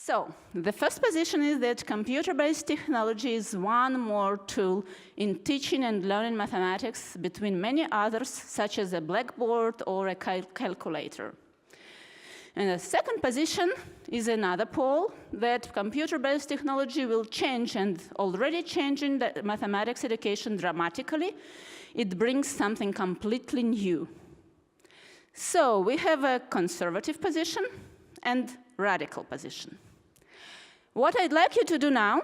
So the first position is that computer-based technology is one more tool in teaching and learning mathematics between many others, such as a blackboard or a calculator. And the second position is another pole, that computer-based technology will change and already changing the mathematics education dramatically. It brings something completely new. So we have a conservative position and radical position. What I'd like you to do now,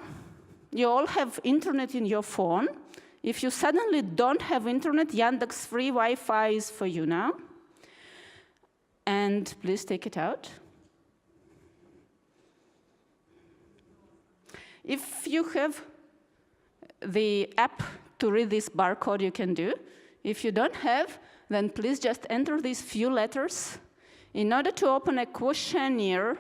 you all have internet in your phone. If you suddenly don't have internet, Yandex free Wi-Fi is for you now. And please take it out. If you have the app to read this barcode, you can do. If you don't have, then please just enter these few letters in order to open a questionnaire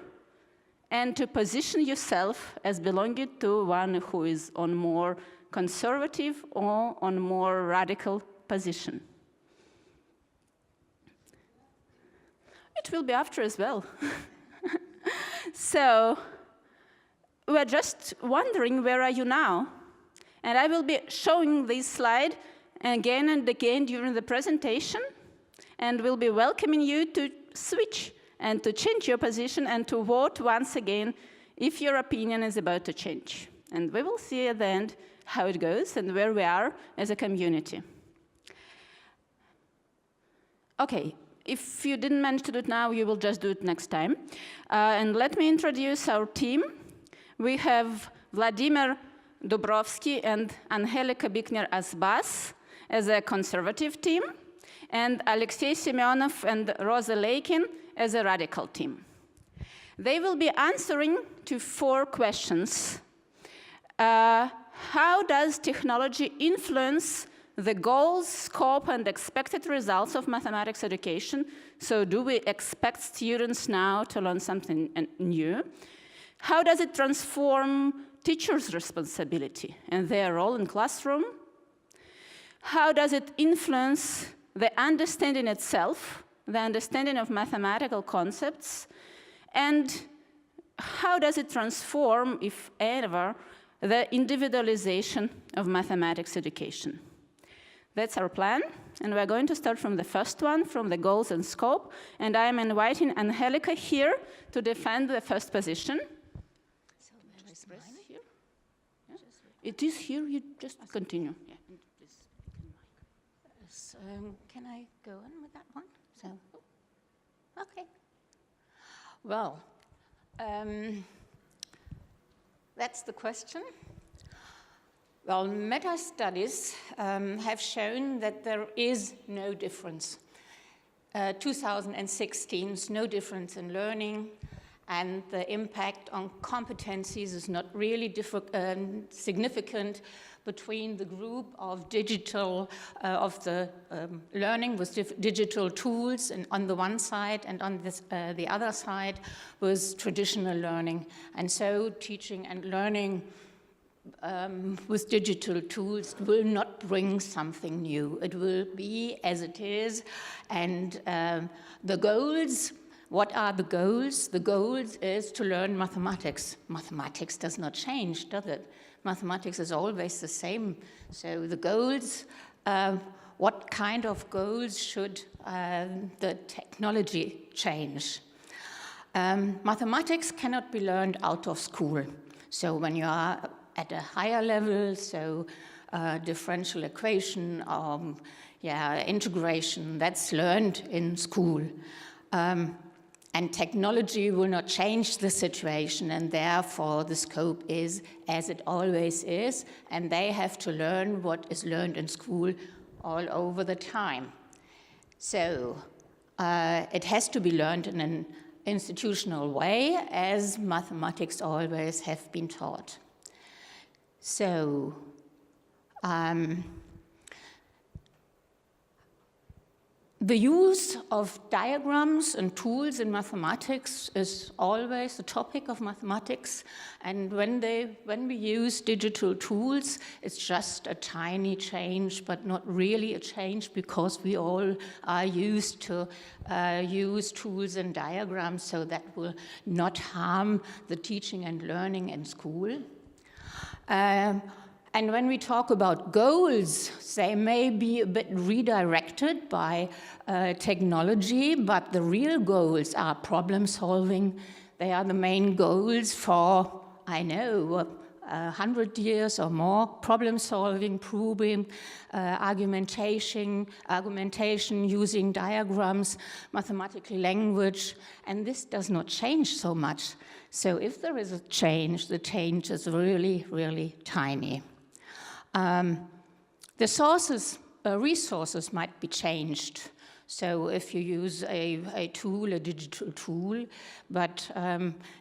and to position yourself as belonging to one who is on more conservative or on more radical position. It will be after as well. So we're just wondering, where are you now? And I will be showing this slide again and again during the presentation, and we'll be welcoming you to switch and to change your position and to vote once again if your opinion is about to change. And we will see at the end how it goes and where we are as a community. Okay. If you didn't manage to do it now, you will just do it next time. And let me introduce our team. We have Vladimir Dubrovский and Ангелика Бикнер-Асбас as a conservative team, and Alexei Semenov and Rozа Leykin as a radical team. They will be answering to 4 questions. How does technology influence the goals, scope, and expected results of mathematics education? So do we expect students now to learn something new? How does it transform teachers' responsibility and their role in classroom? How does it influence the understanding itself, the understanding of mathematical concepts? And how does it transform, if ever, the individualization of mathematics education? That's our plan, and we're going to start from the first one, from the goals and scope, and I am inviting Ангелика here to defend the first position. So where is mine? Here? Yeah. It is here, you just continue. Yeah. So, can I go on with that one? So, okay. Well, that's the question. Well, meta-studies have shown that there is no difference. 2016 is no difference in learning, and the impact on competencies is not really significant between the group of digital, of the learning with digital tools and on the one side, and on this, the other side was traditional learning. And so teaching and learning with digital tools will not bring something new. It will be as it is. And the goals, what are the goals? The goals is to learn mathematics. Mathematics does not change, does it? Mathematics is always the same. So the goals, what kind of goals should the technology change? Mathematics cannot be learned out of school. So when you are at a higher level, so differential equation, integration, that's learned in school. And technology will not change the situation, and therefore the scope is as it always is, and they have to learn what is learned in school all over the time. So it has to be learned in an institutional way, as mathematics always have been taught. So The use of diagrams and tools in mathematics is always the topic of mathematics, and when we use digital tools, it's just a tiny change, but not really a change, because we all are used to use tools and diagrams, so that will not harm the teaching and learning in school. And when we talk about goals, they may be a bit redirected by technology, but the real goals are problem solving. They are the main goals for, 100 years or more: problem solving, proving, argumentation, using diagrams, mathematical language, and this does not change so much. So if there is a change, the change is really, really tiny. The resources might be changed. So if you use a tool, a digital tool, but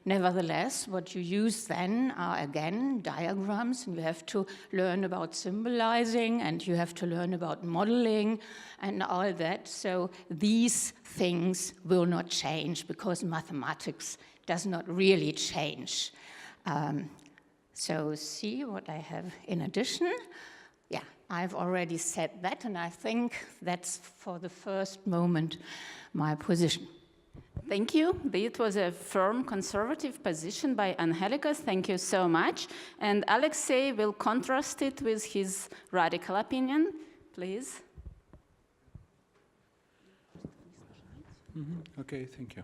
nevertheless, what you use then are, again, diagrams, and you have to learn about symbolizing, and you have to learn about modeling, and all that. So these things will not change, because mathematics does not really change. So see what I have in addition. Yeah, I've already said that, and I think that's, for the first moment, my position. Thank you. It was a firm conservative position by Ангелика. Thank you so much. And Alexei will contrast it with his radical opinion. Please. Okay, thank you.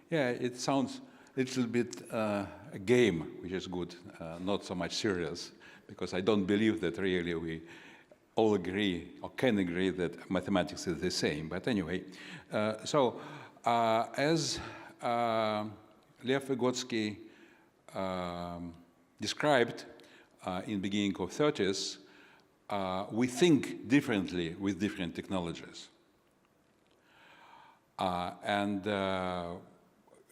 Yeah, it sounds a little bit a game, which is good, not so much serious, because I don't believe that really we all agree or can agree that mathematics is the same. But anyway, as Lev Vygotsky described in the beginning of 30s, we think differently with different technologies.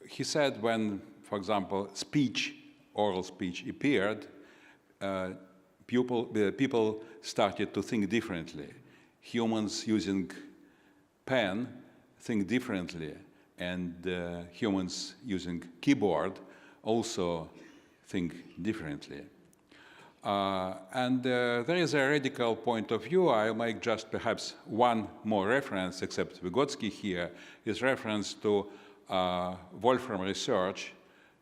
He said when, for example, oral speech appeared, people started to think differently. Humans using pen think differently, and humans using keyboard also think differently. There is a radical point of view. I'll make just perhaps one more reference, except Vygotsky here, is reference to Wolfram research,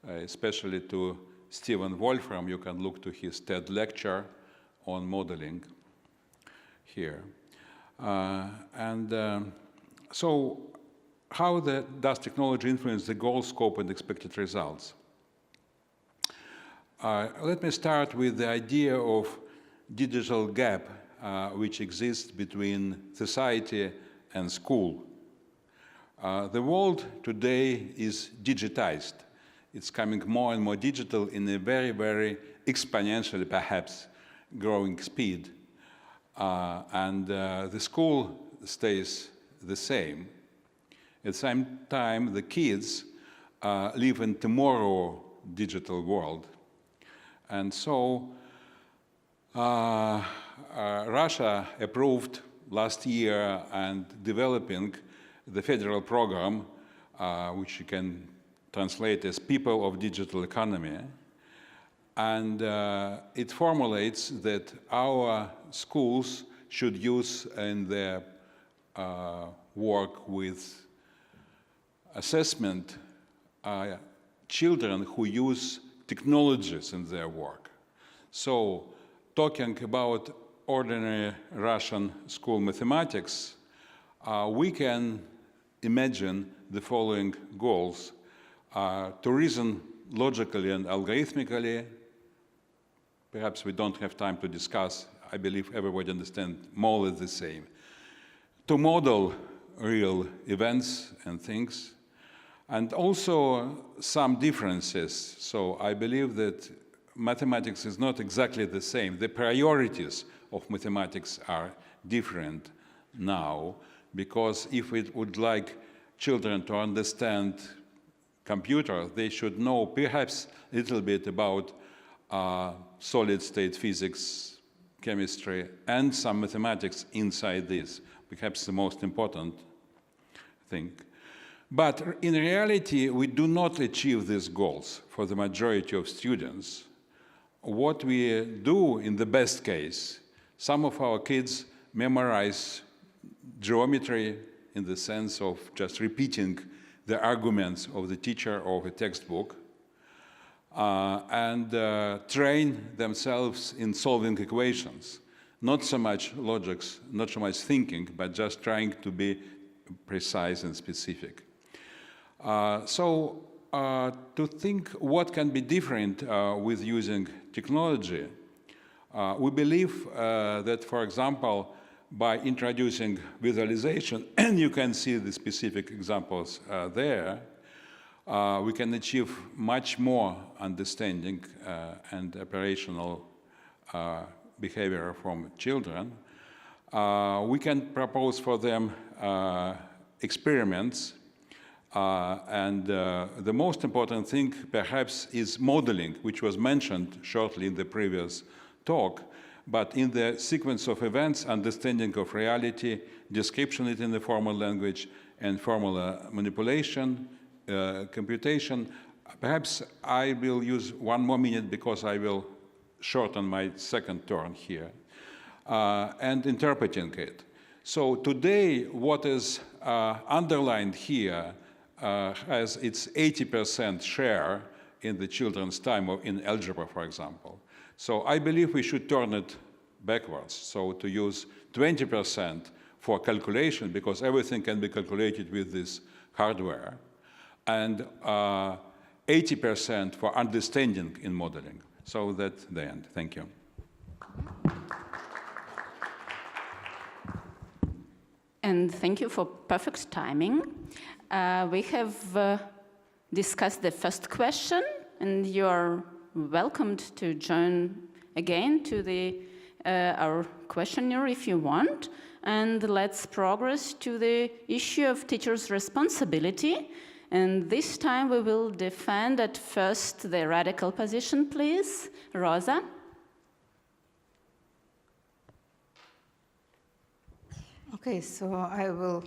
especially to Stephen Wolfram. You can look to his TED lecture on modeling here. So how does technology influence the goal, scope, and expected results? Let me start with the idea of digital gap which exists between society and school. The world today is digitized. It's coming more and more digital in a very, very exponentially, perhaps, growing speed. The school stays the same. At the same time, the kids live in tomorrow digital world. And so Russia approved last year and developing the federal program, which you can translate as People of Digital Economy. And it formulates that our schools should use in their work with assessment children who use technologies in their work. So talking about ordinary Russian school mathematics, we can imagine the following goals: to reason logically and algorithmically. Perhaps we don't have time to discuss. I believe everybody understands more or less the same. To model real events and things, and also some differences. So I believe that mathematics is not exactly the same. The priorities of mathematics are different now, because if we would like children to understand computer, they should know perhaps a little bit about solid-state physics, chemistry, and some mathematics inside this. perhaps the most important thing. But in reality, we do not achieve these goals for the majority of students. What we do in the best case, some of our kids memorize geometry in the sense of just repeating the arguments of the teacher or of a textbook, and train themselves in solving equations. Not so much logics, not so much thinking, but just trying to be precise and specific. To think what can be different with using technology, we believe that, for example, by introducing visualization, and you can see the specific examples there, we can achieve much more understanding and operational behavior from children. We can propose for them experiments, and the most important thing perhaps is modeling, which was mentioned shortly in the previous talk, but in the sequence of events, understanding of reality, description it in the formal language, and formula manipulation, computation. Perhaps I will use 1 more minute because I will shorten my second turn here, and interpreting it. So today, what is underlined here has its 80% share in the children's time or in algebra, for example. So I believe we should turn it backwards, so to use 20% for calculation, because everything can be calculated with this hardware, and 80% for understanding in modeling. So that's the end. Thank you. And thank you for perfect timing. We have discussed the first question, and you are welcomed to join again to our questionnaire if you want. And let's progress to the issue of teachers' responsibility. And this time we will defend at first the radical position, please. Rosa. Okay, so I will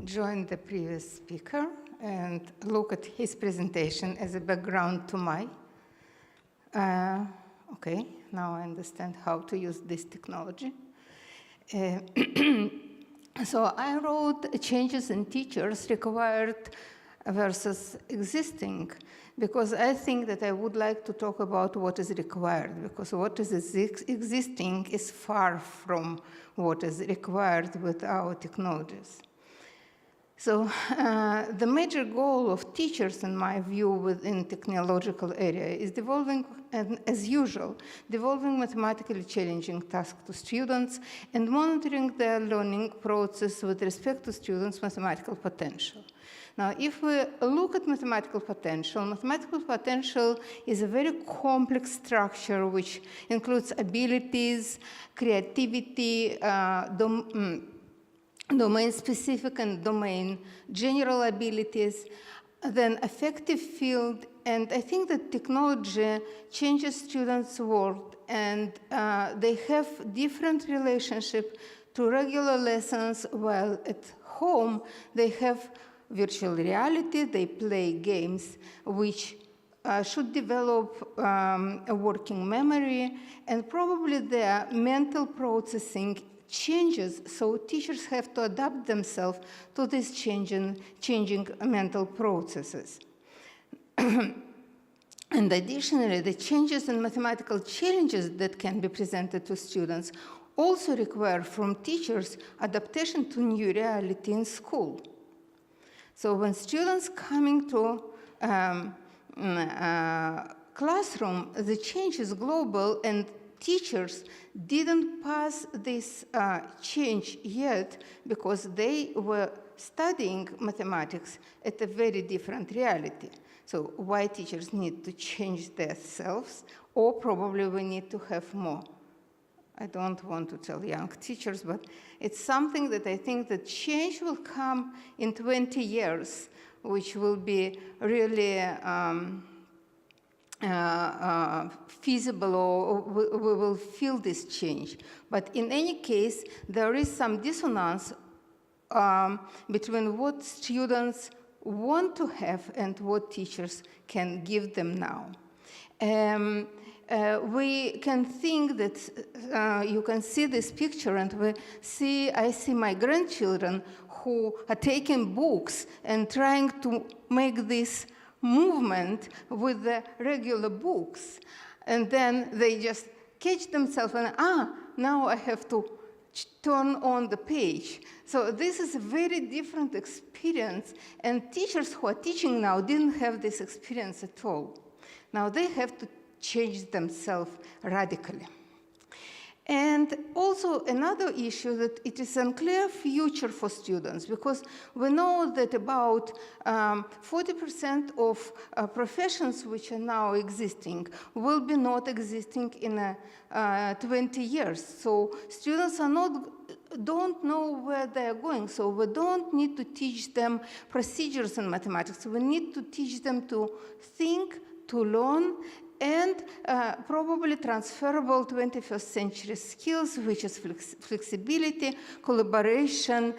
join the previous speaker and look at his presentation as a background to my. Okay, now I understand how to use this technology. So I wrote changes in teachers required versus existing, because I think that I would like to talk about what is required, because what is existing is far from what is required with our technologies. So the major goal of teachers, in my view, within technological area is devolving, as usual, devolving mathematically challenging tasks to students and monitoring their learning process with respect to students' mathematical potential. Now, if we look at mathematical potential is a very complex structure which includes abilities, creativity, domain-specific and domain general abilities, then affective field, and I think that technology changes students' world, and they have different relationship to regular lessons, while at home they have virtual reality, they play games which should develop a working memory, and probably their mental processing changes, so teachers have to adapt themselves to these changing mental processes. And additionally, the changes in mathematical challenges that can be presented to students also require from teachers adaptation to new reality in school. So when students coming to classroom, the change is global, and teachers didn't pass this change yet because they were studying mathematics at a very different reality. So why teachers need to change themselves, or probably we need to have more. I don't want to tell young teachers, but it's something that I think that change will come in 20 years, which will be really feasible or we will feel this change. But in any case, there is some dissonance between what students want to have and what teachers can give them now. We can think that you can see this picture and I see my grandchildren who are taking books and trying to make this movement with the regular books. And then they just catch themselves and, now I have to turn on the page. So this is a very different experience, and teachers who are teaching now didn't have this experience at all. Now they have to change themselves radically. And also another issue that it is unclear future for students, because we know that about 40% of professions which are now existing will be not existing in 20 years. So students don't know where they're going. So we don't need to teach them procedures in mathematics. We need to teach them to think, to learn, and probably transferable 21st century skills, which is flexibility, collaboration,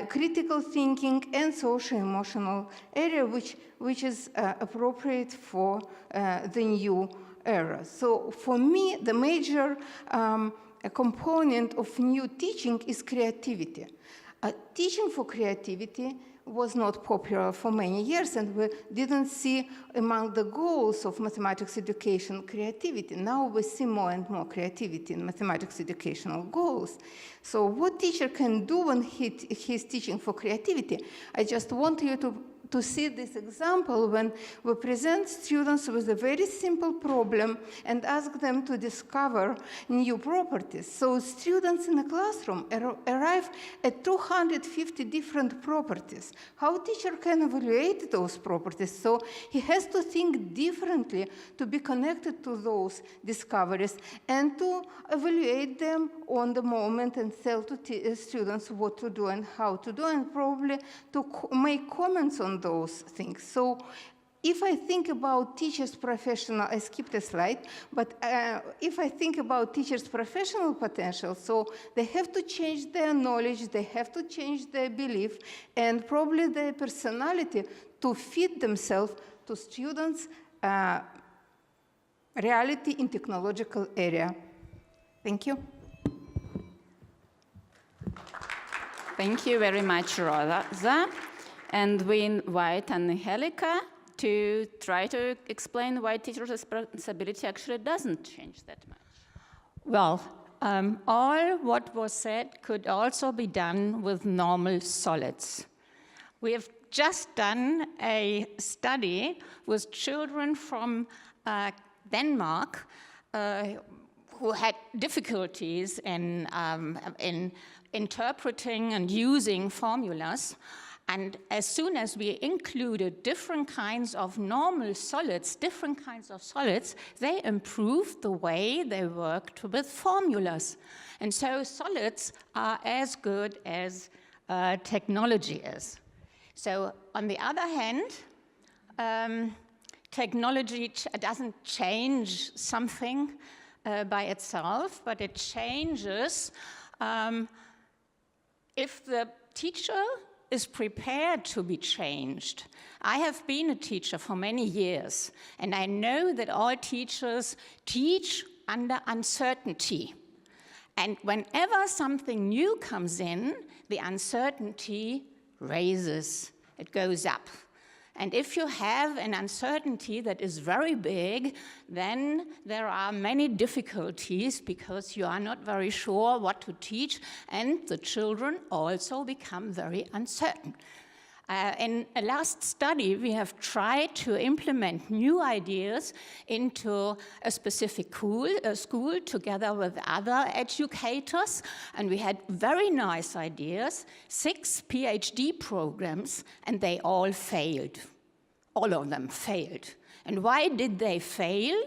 critical thinking, and social-emotional area, which is appropriate for the new era. So for me, the major component of new teaching is creativity. Teaching for creativity was not popular for many years, and we didn't see among the goals of mathematics education creativity. Now we see more and more creativity in mathematics educational goals. So what teacher can do when he's teaching for creativity? I just want you to see this example when we present students with a very simple problem and ask them to discover new properties. So students in a classroom arrive at 250 different properties. How teacher can evaluate those properties? So he has to think differently to be connected to those discoveries and to evaluate them on the moment and tell to students what to do and how to do, and probably to make comments on those things. So if I think about teachers' professional, I skipped a slide, but if I think about teachers' professional potential, so they have to change their knowledge, they have to change their belief, and probably their personality to fit themselves to students' reality in technological area. Thank you. Thank you very much, Rosa. And we invite Ангелика to try to explain why teacher's responsibility actually doesn't change that much. Well, all what was said could also be done with normal solids. We have just done a study with children from Denmark who had difficulties in interpreting and using formulas. And as soon as we included different kinds of normal solids, they improved the way they worked with formulas. And so solids are as good as technology is. So on the other hand, technology doesn't change something by itself, but it changes if the teacher is prepared to be changed. I have been a teacher for many years, and I know that all teachers teach under uncertainty. And whenever something new comes in, the uncertainty raises, it goes up. And if you have an uncertainty that is very big, then there are many difficulties because you are not very sure what to teach, and the children also become very uncertain. In a last study, we have tried to implement new ideas into a specific school together with other educators, and we had very nice ideas, 6 PhD programs, and they all failed. All of them failed. And why did they fail?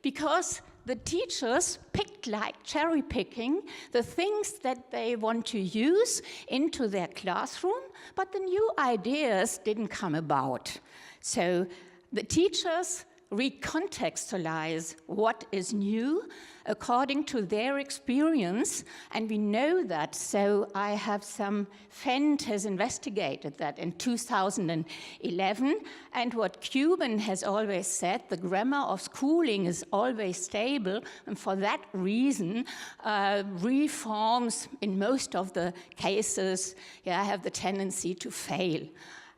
Because the teachers picked, like cherry picking, the things that they want to use into their classroom, but the new ideas didn't come about. So the teachers recontextualize what is new according to their experience, and we know that. So I have Fendt has investigated that in 2011, and what Cuban has always said, the grammar of schooling is always stable, and for that reason, reforms in most of the cases have the tendency to fail.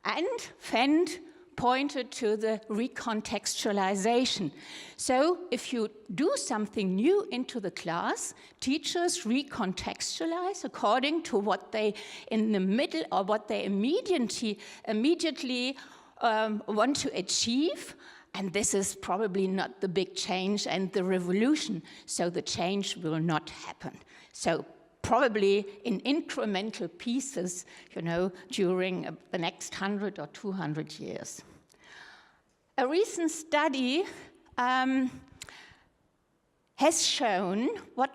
And Fendt pointed to the recontextualization. So if you do something new into the class, teachers recontextualize according to what they in the middle or what they immediately want to achieve. And this is probably not the big change and the revolution, so the change will not happen. So probably in incremental pieces, during the next 100 or 200 years. A recent study has shown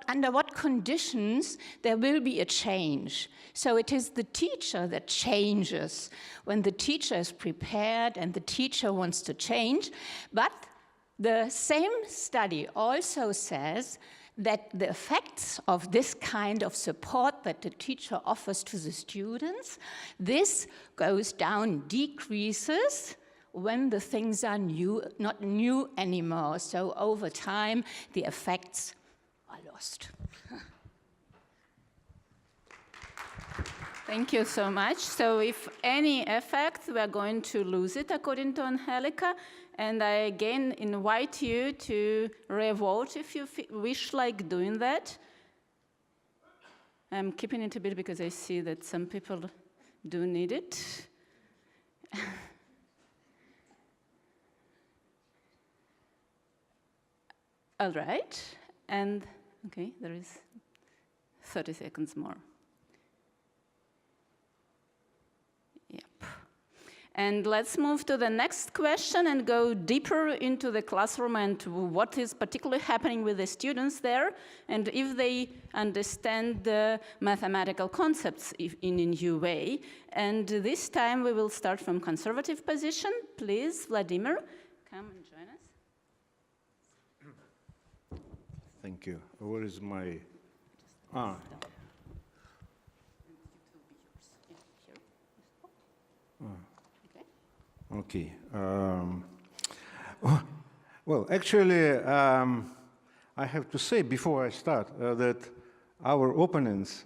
under what conditions there will be a change. So it is the teacher that changes when the teacher is prepared and the teacher wants to change. But the same study also says that the effects of this kind of support that the teacher offers to the students, this goes down, decreases when the things are new, not new anymore. So over time, the effects are lost. Thank you so much. So if any effect, we are going to lose it, according to Angelica. And I again invite you to revote if you wish like doing that. I'm keeping it a bit because I see that some people do need it. All right. And, okay, there is 30 seconds more. Yep. And let's move to the next question and go deeper into the classroom and what is particularly happening with the students there, and if they understand the mathematical concepts in a new way. And this time we will start from conservative position. Please, Vladimir, come and join us. Thank you. Where is my... Okay. Well, actually, I have to say before I start that our opponents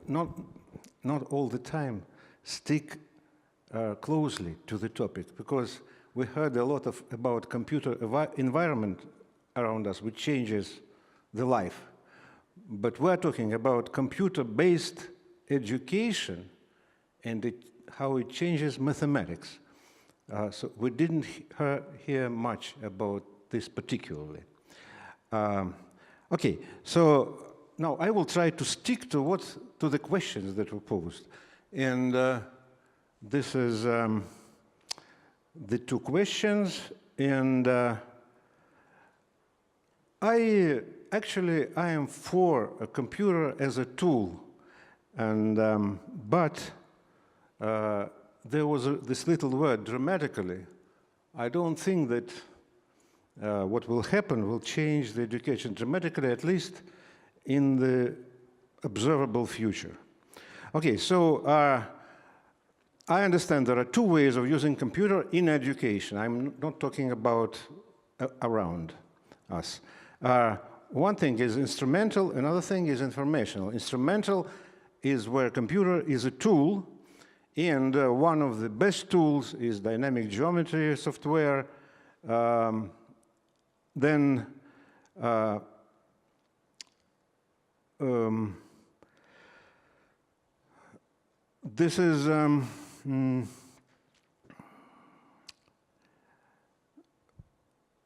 not all the time stick closely to the topic, because we heard a lot about computer environment around us, which changes the life. But we're talking about computer-based education and how it changes mathematics. So we didn't hear much about this particularly. Okay, so now I will try to stick to the questions that were posed. And this is the two questions. And I am for a computer as a tool. And but there was this little word, dramatically. I don't think that what will happen will change the education dramatically, at least in the observable future. Okay, so I understand there are two ways of using computer in education. I'm not talking about around us. One thing is instrumental, another thing is informational. Instrumental is where computer is a tool, and one of the best tools is dynamic geometry software. Then this is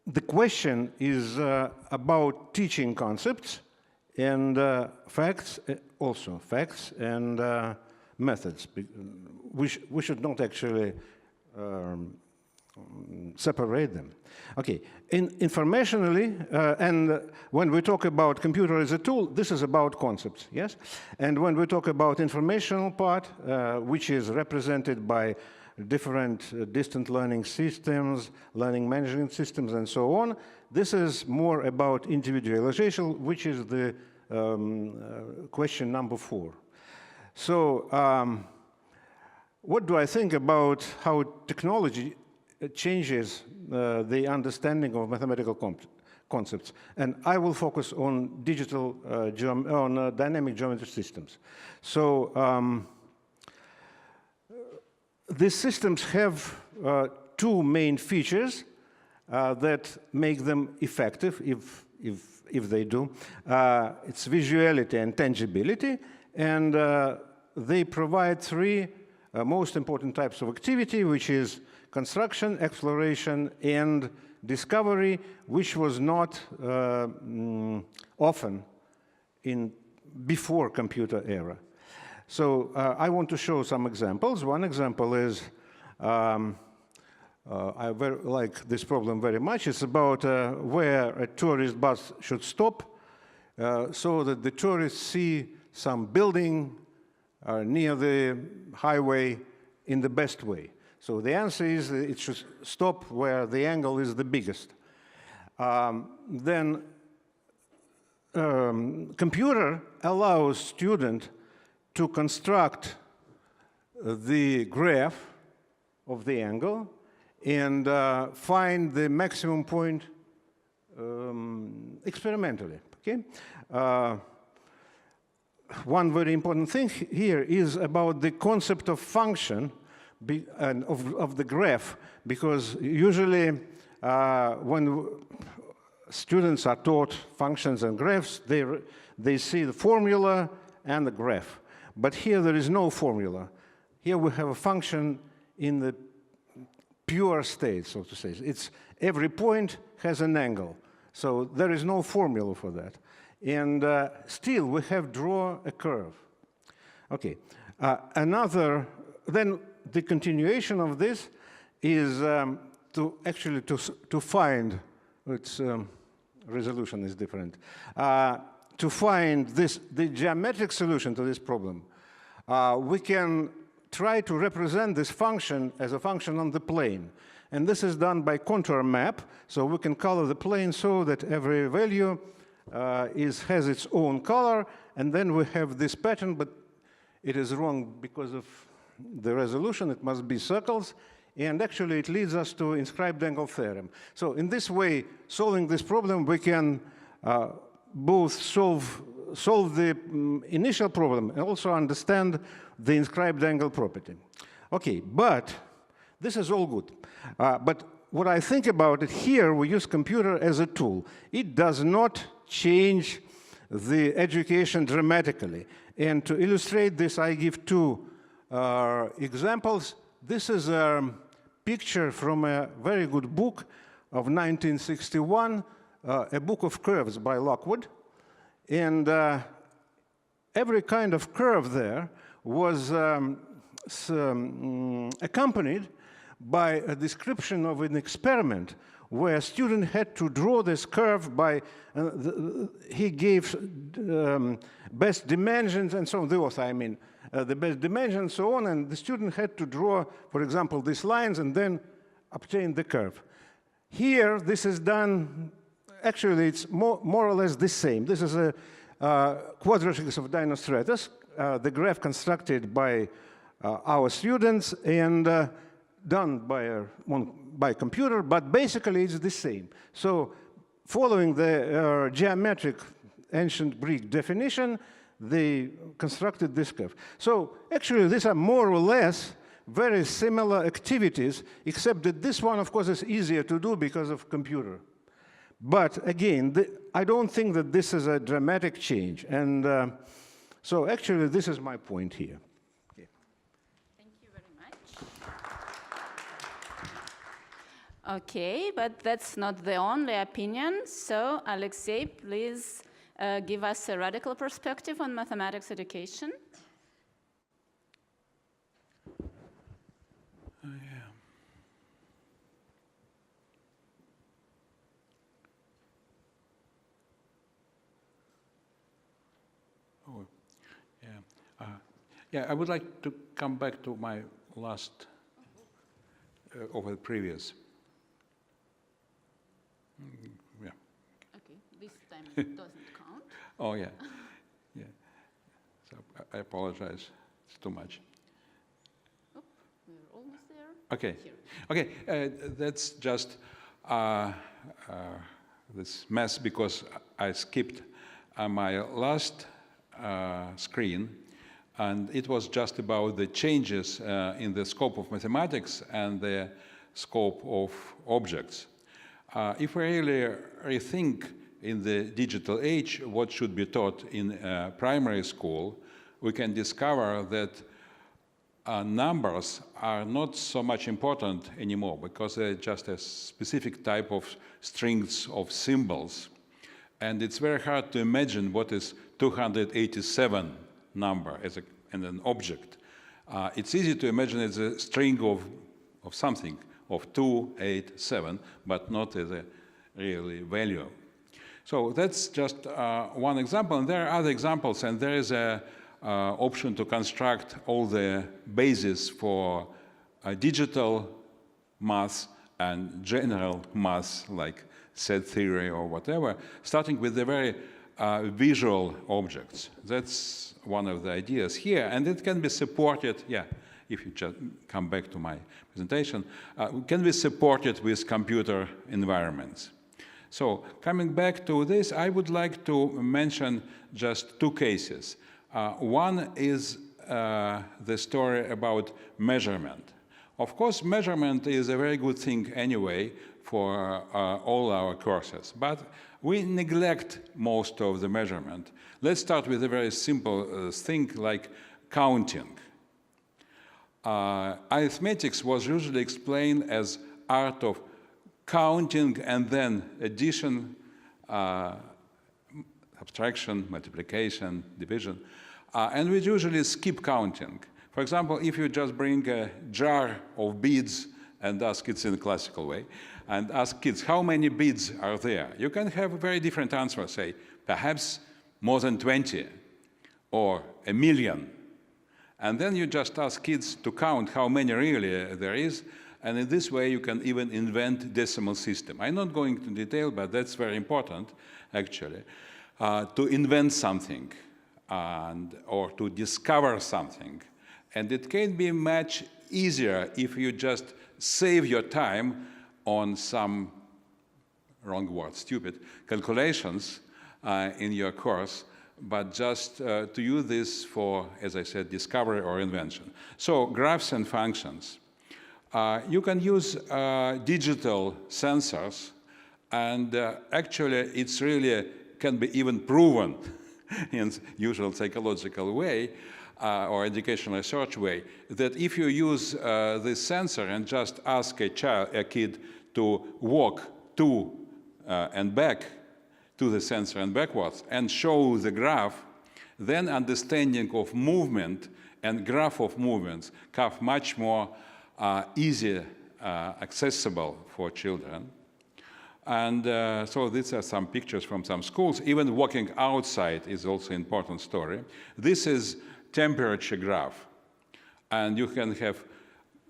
the question is about teaching concepts and facts, also facts and methods. We should not actually separate them. Okay, informationally, and when we talk about computer as a tool, this is about concepts, yes? And when we talk about informational part, which is represented by different distant learning systems, learning management systems, and so on. This is more about individualization, which is the question number 4. So what do I think about how technology changes the understanding of mathematical concepts? And I will focus on digital, dynamic geometry systems. So these systems have 2 main features that make them effective, if they do. It's visuality and tangibility, and they provide 3 most important types of activity, which is construction, exploration, and discovery, which was not often in before computer era. So I want to show some examples. One example is, I like this problem very much. It's about where a tourist bus should stop so that the tourists see some building near the highway in the best way. So the answer is it should stop where the angle is the biggest. Then computer allows student to construct the graph of the angle and find the maximum point experimentally. Okay? One very important thing here is about the concept of function and of the graph, because usually when students are taught functions and graphs, they see the formula and the graph. But here there is no formula. Here we have a function in the pure state, so to say. It's every point has an angle. So there is no formula for that. And still we have draw a curve. Okay. Then the continuation of this is to find, its resolution is different, to find the geometric solution to this problem. We can try to represent this function as a function on the plane. And this is done by contour map. So we can color the plane so that every value has its own color. And then we have this pattern, but it is wrong because of the resolution. It must be circles. And actually, it leads us to inscribed angle theorem. So in this way, solving this problem, we can both solve the initial problem and also understand the inscribed angle property. Okay, but this is all good. But what I think about it here, we use computer as a tool. It does not change the education dramatically. And to illustrate this, I give 2 examples. This is a picture from a very good book of 1961, a book of curves by Lockwood. And every kind of curve there was accompanied by a description of an experiment where a student had to draw this curve by, he gave best dimensions and so on, the author, I mean, the best dimensions and so on, and the student had to draw, for example, these lines and then obtain the curve. Here, this is done, actually, it's more or less the same. This is a quadratics of Dinostratus, the graph constructed by our students and done by computer, but basically it's the same. So following the geometric ancient Greek definition, they constructed this curve. So actually these are more or less very similar activities, except that this one, of course, is easier to do because of computer. But again, I don't think that this is a dramatic change. And so actually, this is my point here. Okay. Thank you very much. Okay, but that's not the only opinion. So Alexei, please give us a radical perspective on mathematics education. Yeah, I would like to come back to my last over the previous. Yeah. Okay, this time it doesn't count. Oh, yeah. Yeah. So I apologize. It's too much. Oh, we're almost there. Okay. Here. Okay, that's just this mess because I skipped my last screen, and it was just about the changes in the scope of mathematics and the scope of objects. If we really rethink in the digital age what should be taught in primary school, we can discover that numbers are not so much important anymore because they're just a specific type of strings of symbols. And it's very hard to imagine what is 287 number as an object. It's easy to imagine as a string of something, of 287, but not as a really value. So that's just one example, and there are other examples, and there is a option to construct all the bases for digital math and general math, like set theory or whatever, starting with the very visual objects. That's one of the ideas here, and it can be supported, yeah, if you just come back to my presentation, can be supported with computer environments. So coming back to this, I would like to mention just two cases. One is the story about measurement. Of course, measurement is a very good thing anyway for all our courses, but we neglect most of the measurement. Let's start with a very simple thing like counting. Arithmetics was usually explained as art of counting and then addition, subtraction, multiplication, division, and we usually skip counting. For example, if you just bring a jar of beads and ask kids in a classical way, and ask kids how many beads are there, you can have a very different answer, say, perhaps more than 20, or 1 million. And then you just ask kids to count how many really there is, and in this way you can even invent decimal system. I'm not going into detail, but that's very important, actually, to invent something or to discover something. And it can be much easier if you just save your time on some, wrong word, stupid, calculations in your course, but just to use this for, as I said, discovery or invention. So graphs and functions. You can use digital sensors, and actually it's really can be even proven in usual psychological way or educational research way, that if you use this sensor and just ask a kid to walk to and back to the sensor and backwards and show the graph, then understanding of movement and graph of movements become much more easy, accessible for children. And so these are some pictures from some schools. Even walking outside is also an important story. This is temperature graph. And you can have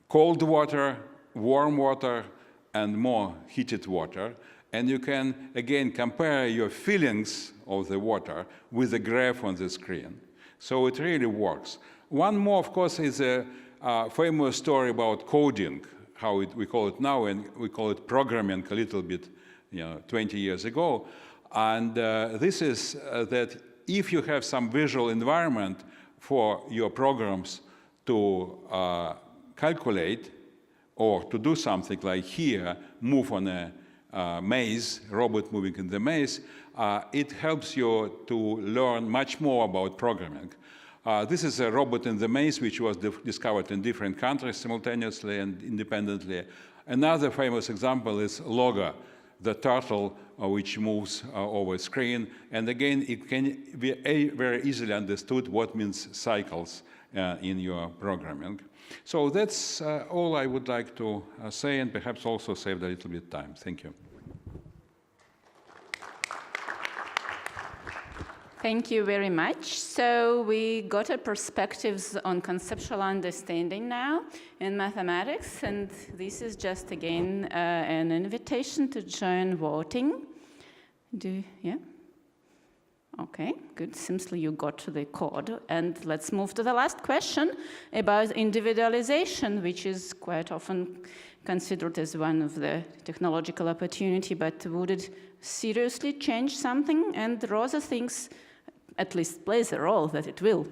cold water, warm water, and more heated water. And you can, again, compare your feelings of the water with the graph on the screen. So it really works. One more, of course, is a famous story about coding, how we call it now, and we call it programming a little bit, 20 years ago. And this is that if you have some visual environment for your programs to calculate or to do something like here, move on a maze, robot moving in the maze, it helps you to learn much more about programming. This is a robot in the maze which was discovered in different countries simultaneously and independently. Another famous example is Logger, the turtle which moves over a screen. And again, it can be very easily understood what means cycles in your programming. So that's all I would like to say, and perhaps also saved a little bit of time. Thank you. Thank you very much. So we got a perspectives on conceptual understanding now in mathematics, and this is just again an invitation to join voting. Yeah? Okay, good. Seems like you got to the code. And let's move to the last question about individualization, which is quite often considered as one of the technological opportunity, but would it seriously change something? And Rosa thinks, at least plays a role, that it will.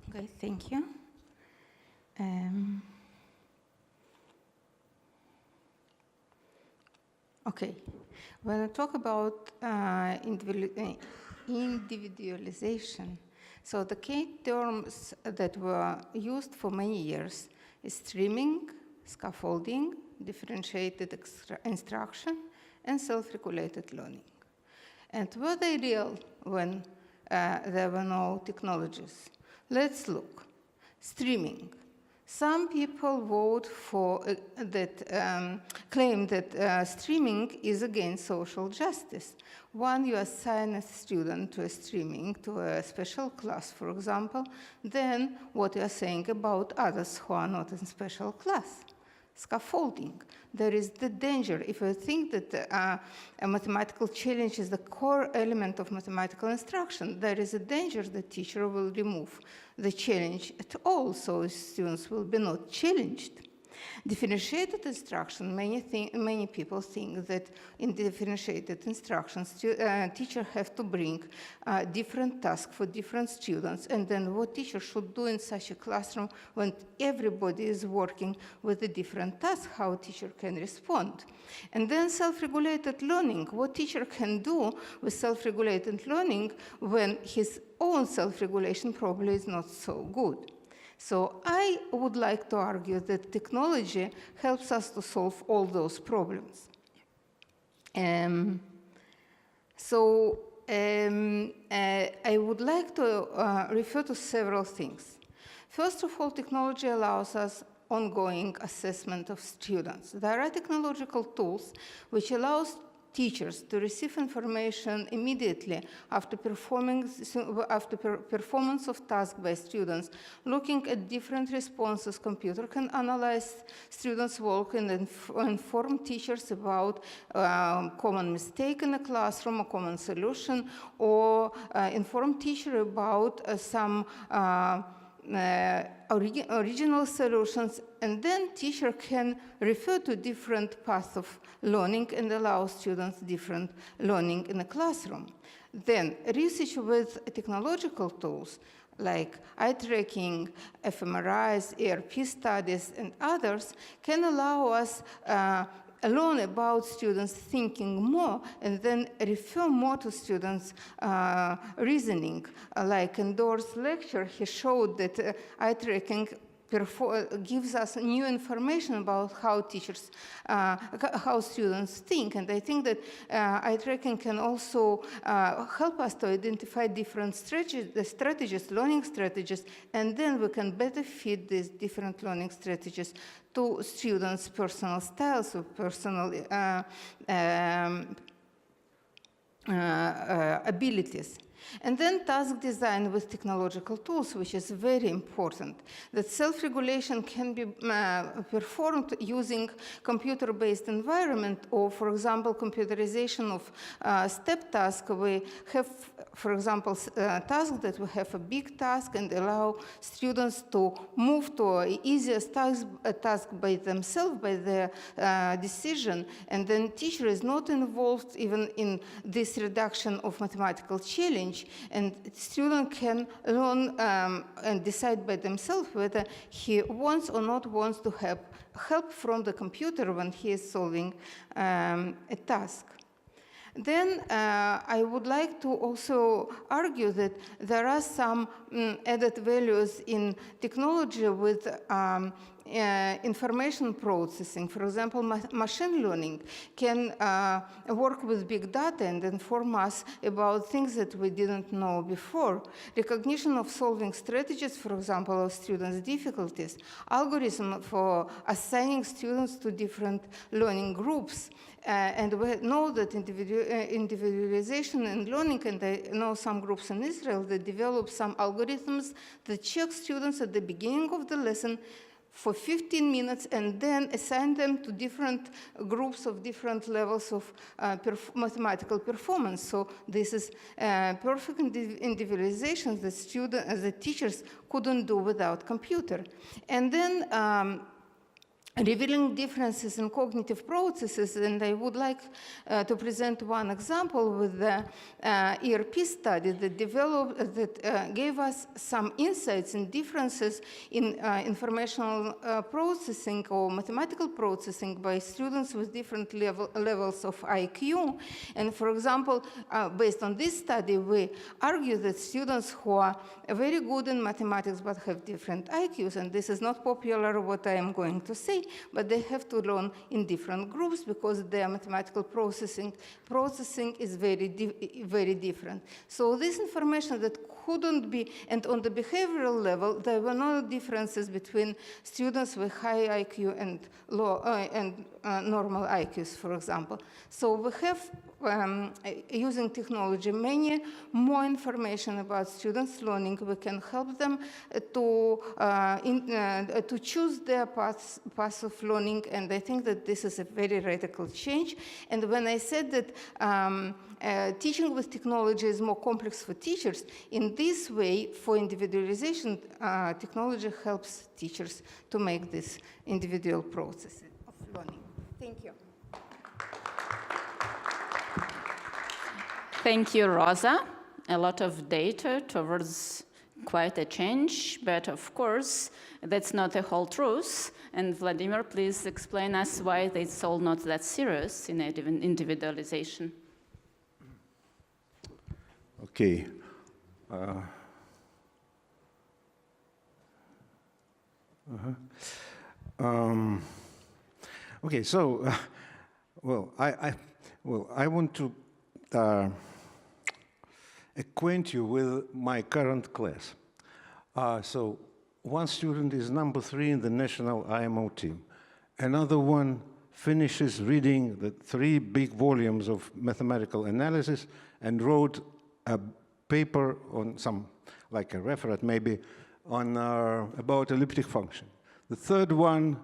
Okay, thank you. Okay, when I talk about individualization, so the key terms that were used for many years is streaming, scaffolding, differentiated instruction, and self-regulated learning. And were they real when there were no technologies? Let's look. Streaming. Some people vote for claim that streaming is against social justice. When you assign a student to a streaming, to a special class, for example, then what you are saying about others who are not in special class. Scaffolding. There is the danger. If you think that a mathematical challenge is the core element of mathematical instruction, there is a danger the teacher will remove the challenge at all, so students will be not challenged. Differentiated instruction, many people think that in differentiated instructions, teachers have to bring different tasks for different students, and then what teacher should do in such a classroom when everybody is working with a different task, how teacher can respond. And then self-regulated learning, what teacher can do with self-regulated learning when his own self-regulation probably is not so good. So I would like to argue that technology helps us to solve all those problems. I would like to refer to several things. First of all, technology allows us ongoing assessment of students. There are technological tools which allows teachers to receive information immediately after performance of tasks by students. Looking at different responses, computer can analyze students' work and inform teachers about common mistake in the classroom, a common solution, or inform teacher about some original solutions, and then teacher can refer to different paths of learning and allow students different learning in the classroom. Then research with technological tools like eye tracking, fMRIs, ERP studies, and others can allow us learn about students thinking more and then refer more to students' reasoning. Like in Door's lecture, he showed that eye tracking gives us new information about how teachers, how students think. And I think that eye tracking can also help us to identify different strategies, learning strategies, and then we can better fit these different learning strategies to students' personal styles or personal abilities. And then task design with technological tools, which is very important. That self-regulation can be performed using computer-based environment, or, for example, computerization of step task. We have, for example, tasks that we have a big task and allow students to move to an easiest task by themselves, by their decision, and then teacher is not involved even in this reduction of mathematical challenge. And student can learn and decide by themselves whether he wants or not wants to have help from the computer when he is solving a task. Then I would like to also argue that there are some added values in technology with information processing. For example, machine learning can work with big data and inform us about things that we didn't know before. Recognition of solving strategies, for example, of students' difficulties, algorithm for assigning students to different learning groups, And we know that individualization and learning, and I know some groups in Israel that develop some algorithms that check students at the beginning of the lesson for 15 minutes and then assign them to different groups of different levels of mathematical performance. So this is perfect individualization that the teachers couldn't do without computer. And then revealing differences in cognitive processes, and I would like to present one example with the ERP study that gave us some insights and differences in informational processing or mathematical processing by students with different levels of IQ. And for example, based on this study, we argue that students who are very good in mathematics but have different IQs, and this is not popular what I am going to say, but they have to learn in different groups because their mathematical processing is very different. So this information that couldn't be, and on the behavioral level, there were no differences between students with high IQ and low and normal IQs, for example. So we have, using technology, many more information about students' learning. We can help them to choose their paths of learning, and I think that this is a very radical change. And when I said that teaching with technology is more complex for teachers, in this way, for individualization, technology helps teachers to make this individual process of learning. Thank you. Thank you, Rosa. A lot of data towards quite a change, but of course, that's not the whole truth. And Vladimir, please explain us why it's all not that serious in individualization. Okay. Okay, so, I want to acquaint you with my current class. So one student is number 3 in the national IMO team. Another one finishes reading the 3 big volumes of mathematical analysis and wrote a paper on some, like a reference maybe, on about elliptic function. The third one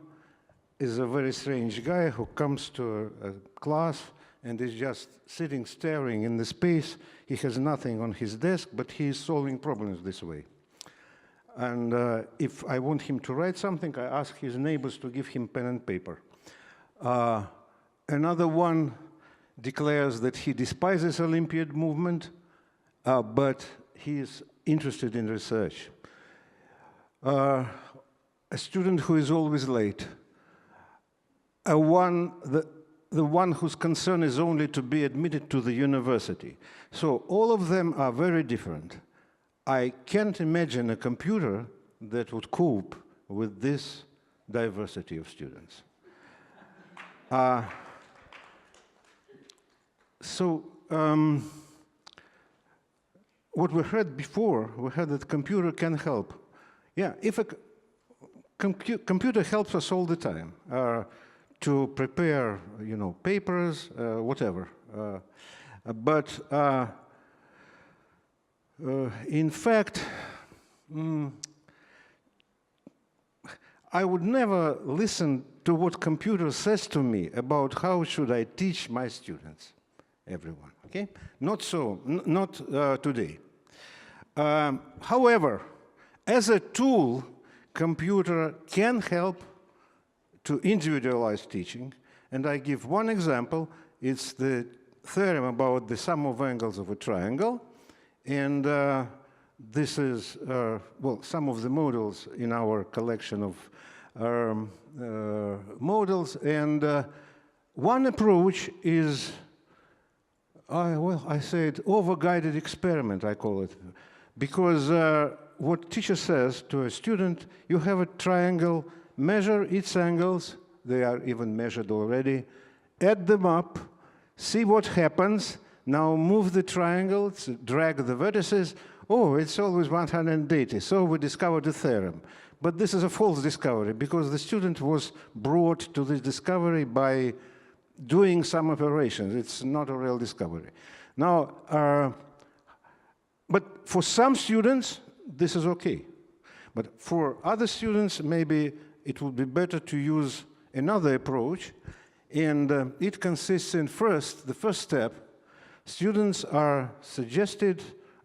is a very strange guy who comes to a class and is just sitting staring in the space. He has nothing on his desk, but he is solving problems this way. And if I want him to write something, I ask his neighbors to give him pen and paper. Another one declares that he despises Olympiad movement, but he is interested in research. A student who is always late. The one whose concern is only to be admitted to the university. So all of them are very different. I can't imagine a computer that would cope with this diversity of students. What we heard before, we heard that computer can help. Yeah, if a computer helps us all the time to prepare, papers, whatever. But in fact, I would never listen to what computer says to me about how should I teach my students, everyone, okay? Not so, not today. However, as a tool, computer can help to individualize teaching, and I give one example. It's the theorem about the sum of angles of a triangle, and this is, some of the models in our collection of models, and one approach is, I said over-guided experiment, I call it, because what teacher says to a student, you have a triangle, measure its angles, they are even measured already, add them up, see what happens, now move the triangles, drag the vertices, oh, it's always 180, so we discovered a theorem. But this is a false discovery, because the student was brought to this discovery by doing some operations. It's not a real discovery. Now, but for some students, this is okay. But for other students, maybe it would be better to use another approach. And it consists in the first step, students are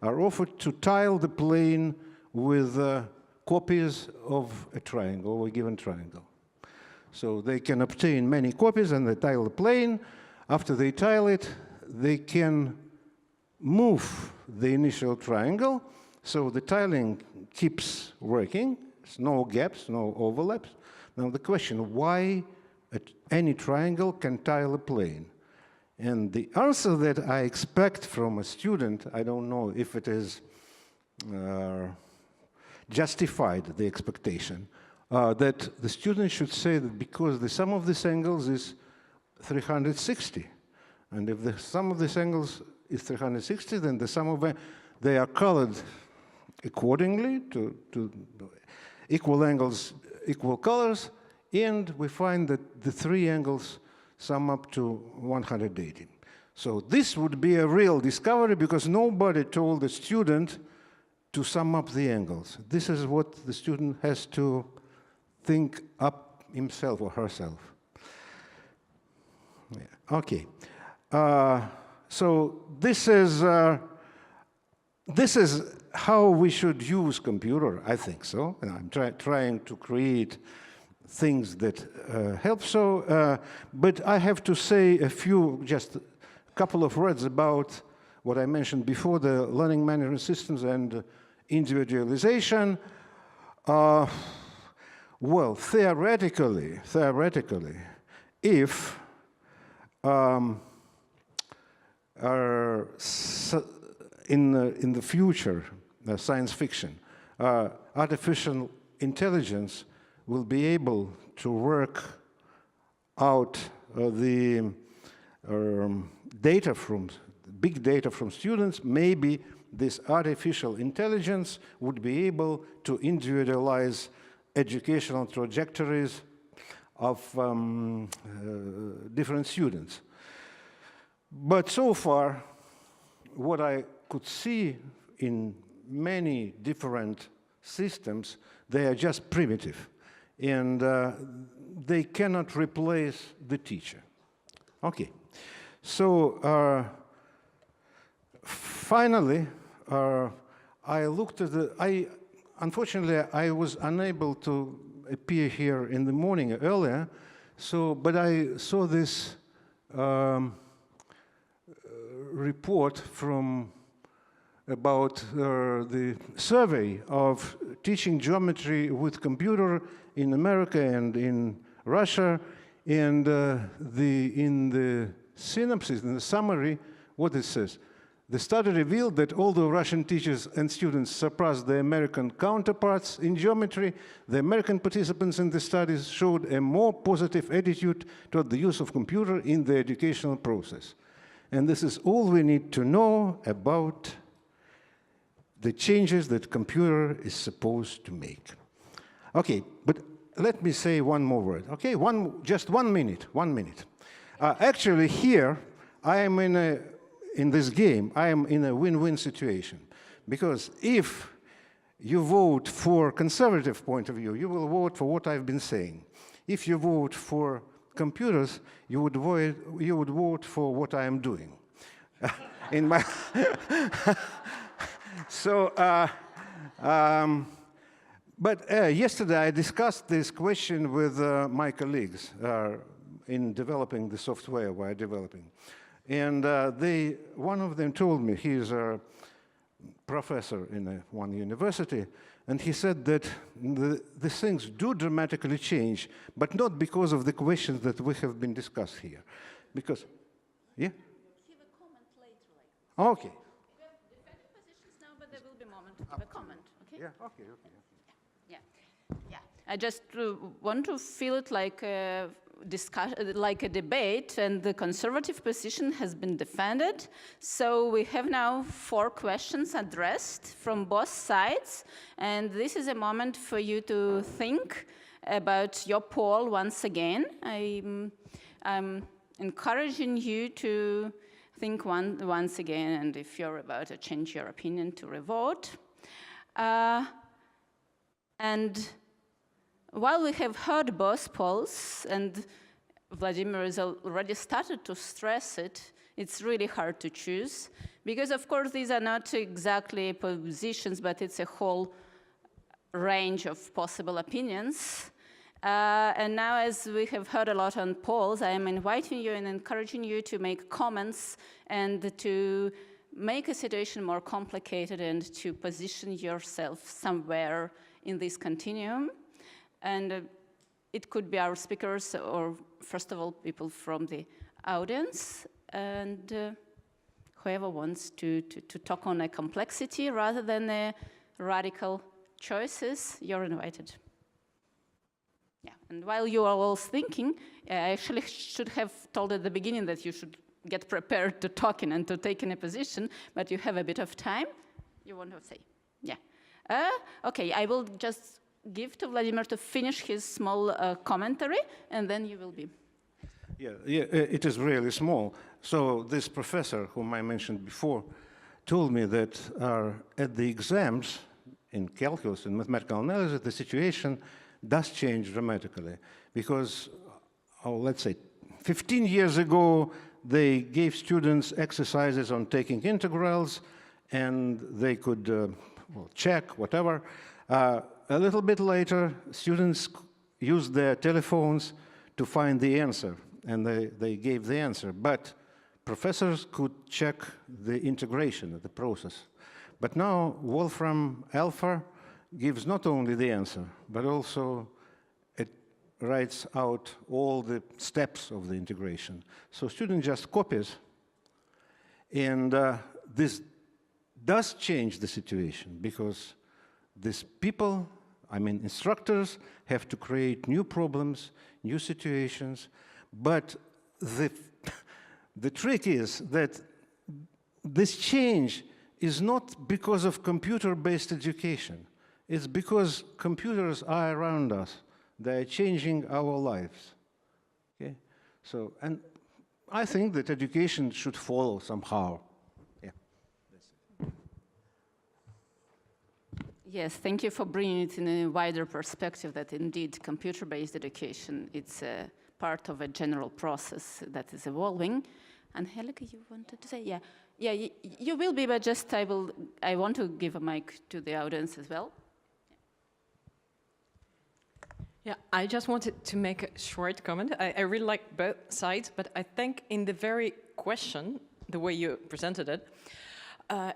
offered to tile the plane with copies of a triangle, or a given triangle. So they can obtain many copies and they tile the plane. After they tile it, they can move the initial triangle, so the tiling keeps working, no gaps, no overlaps. Now the question, why any triangle can tile a plane? And the answer that I expect from a student, I don't know if it is justified, the expectation, that the student should say that because the sum of these angles is 360, and if the sum of these angles is 360, then the sum of them, they are colored accordingly to equal angles, equal colors, and we find that the three angles sum up to 180. So this would be a real discovery because nobody told the student to sum up the angles. This is what the student has to think up himself or herself. Yeah. Okay. So this is how we should use computer, I think so. And I'm trying to create things that help so. But I have to say just a couple of words about what I mentioned before, the learning management systems and individualization. Well, theoretically, if in the future, science fiction, artificial intelligence will be able to work out the big data from students, maybe this artificial intelligence would be able to individualize educational trajectories of different students. But so far, what I could see in many different systems, they are just primitive, and they cannot replace the teacher. Okay, so finally, I looked at unfortunately, I was unable to appear here in the morning earlier, but I saw this report about the survey of teaching geometry with computer in America and in Russia, and in the synopsis, in the summary, what it says. The study revealed that although Russian teachers and students surpassed their American counterparts in geometry, the American participants in the studies showed a more positive attitude toward the use of computer in the educational process. And this is all we need to know about the changes that computer is supposed to make. Okay, but let me say one more word, okay? Just 1 minute, 1 minute. Actually, here, I am in this game, I am in a win-win situation. Because if you vote for conservative point of view, you will vote for what I've been saying. If you vote for computers, you would vote for what I am doing. In my so, but yesterday I discussed this question with my colleagues in developing the software we're developing. And one of them told me, he's a professor in one university, and he said that the things do dramatically change, but not because of the questions that we have been discussed here. Because, yeah? Give a comment later. Okay. We have defending positions now, but there will be a moment to give a comment, okay? Yeah, okay. Yeah. I just want to feel it like a debate, and the conservative position has been defended. So we have now 4 questions addressed from both sides, and this is a moment for you to think about your poll once again. encouraging you to think once again, and if you're about to change your opinion, to revote. And while we have heard both polls, and Vladimir has already started to stress it, it's really hard to choose, because of course these are not exactly positions, but it's a whole range of possible opinions. And now, as we have heard a lot on polls, I am inviting you and encouraging you to make comments and to make a situation more complicated and to position yourself somewhere in this continuum. And it could be our speakers or, first of all, people from the audience, and whoever wants to talk on a complexity rather than a radical choices, you're invited. Yeah, and while you are all thinking, I actually should have told at the beginning that you should get prepared to talk in and to take in a position, but you have a bit of time. You want to say? Yeah. Okay, I will just give to Vladimir to finish his small commentary, and then you will be. Yeah, it is really small. So this professor, whom I mentioned before, told me that at the exams in calculus and mathematical analysis, the situation does change dramatically. Because, let's say, 15 years ago, they gave students exercises on taking integrals, and they could check, whatever. A little bit later, students used their telephones to find the answer, and they gave the answer. But professors could check the integration of the process. But now, Wolfram Alpha gives not only the answer, but also it writes out all the steps of the integration. So student just copies, and this does change the situation, because these people, I mean instructors, have to create new problems, new situations, but the trick is that this change is not because of computer-based education. It's because computers are around us. They're changing our lives. Okay? So, and I think that education should follow somehow. Yeah. Yes, thank you for bringing it in a wider perspective that indeed computer-based education, it's a part of a general process that is evolving. Angelica, you wanted to say? Yeah, yeah, you will be, but just I want to give a mic to the audience as well. Yeah, I just wanted to make a short comment. I really like both sides, but I think in the very question, the way you presented it,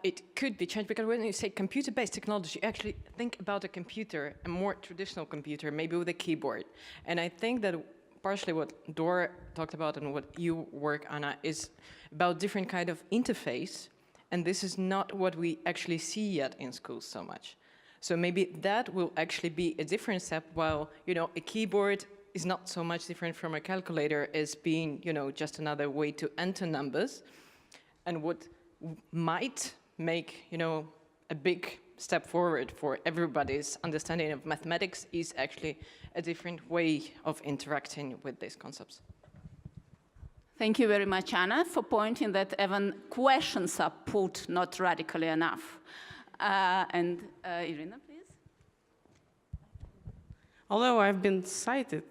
it could be changed, because when you say computer-based technology, you actually think about a computer, a more traditional computer, maybe with a keyboard. And I think that partially what Dora talked about and what you work on is about different kind of interface, and this is not what we actually see yet in schools so much. So maybe that will actually be a different step, while, you know, a keyboard is not so much different from a calculator as being, you know, just another way to enter numbers. And what might make, you know, a big step forward for everybody's understanding of mathematics is actually a different way of interacting with these concepts. Thank you very much, Anna, for pointing that even questions are put not radically enough. And Irina, please. Although I've been cited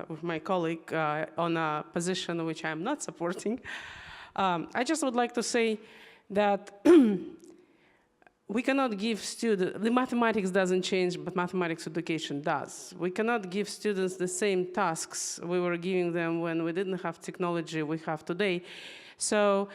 with my colleague on a position which I'm not supporting, I just would like to say that we cannot give students, the mathematics doesn't change, but mathematics education does. We cannot give students the same tasks we were giving them when we didn't have technology we have today. So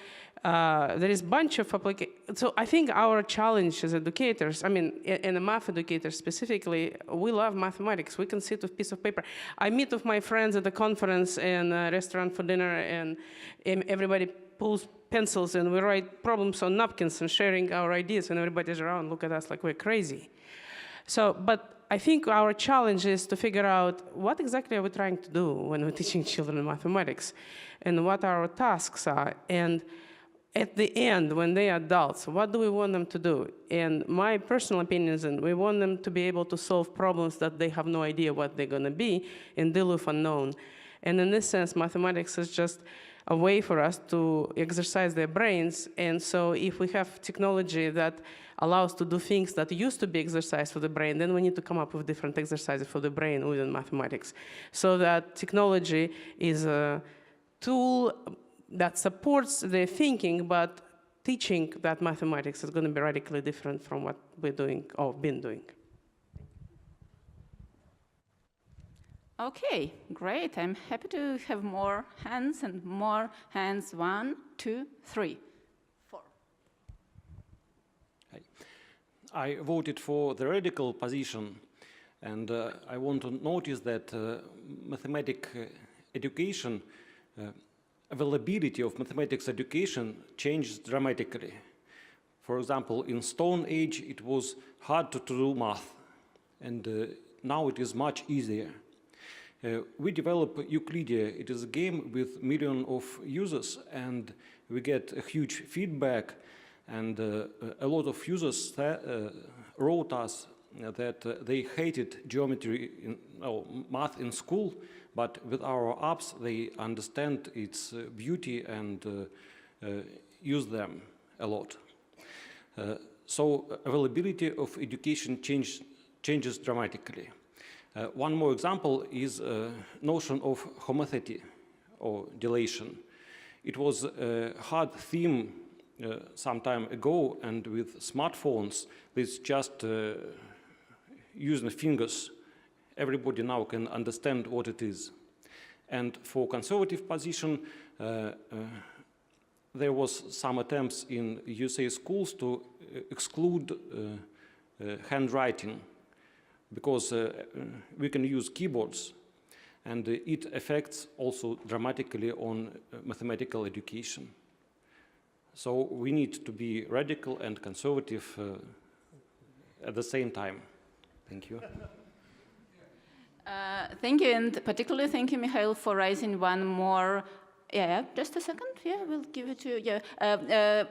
there is a bunch of applications. So I think our challenge as educators, I mean, and a math educator specifically, we love mathematics. We can sit with a piece of paper. I meet with my friends at a conference and a restaurant for dinner, and everybody pulls pencils and we write problems on napkins and sharing our ideas, and everybody's around, look at us like we're crazy. So, but I think our challenge is to figure out what exactly are we trying to do when we're teaching children mathematics, and what our tasks are, and at the end, when they are adults, what do we want them to do? And my personal opinion is that we want them to be able to solve problems that they have no idea what they're going to be and deal with unknown. And in this sense, mathematics is just a way for us to exercise their brains. And so if we have technology that allows to do things that used to be exercise for the brain, then we need to come up with different exercises for the brain within mathematics. So that technology is a tool that supports their thinking, but teaching that mathematics is going to be radically different from what we're doing or been doing. Okay, great. I'm happy to have more hands and more hands. 1, 2, 3, 4. Hi. I voted for the radical position, and I want to notice that mathematics education, availability of mathematics education changed dramatically. For example, in Stone Age, it was hard to do math, and now it is much easier. We develop Euclidia. It is a game with millions of users, and we get a huge feedback. And a lot of users wrote us that they hated geometry, math in school, but with our apps they understand its beauty and use them a lot. So availability of education changes dramatically. One more example is notion of homothety or dilation. It was a hard theme some time ago, and with smartphones, it's just using the fingers. Everybody now can understand what it is. And for conservative position, there was some attempts in USA schools to exclude handwriting, because we can use keyboards, and it affects also dramatically on mathematical education. So we need to be radical and conservative at the same time. Thank you. Thank you, and particularly thank you, Mikhail, for raising one more. Yeah, just a second. Yeah, we'll give it to you. Yeah.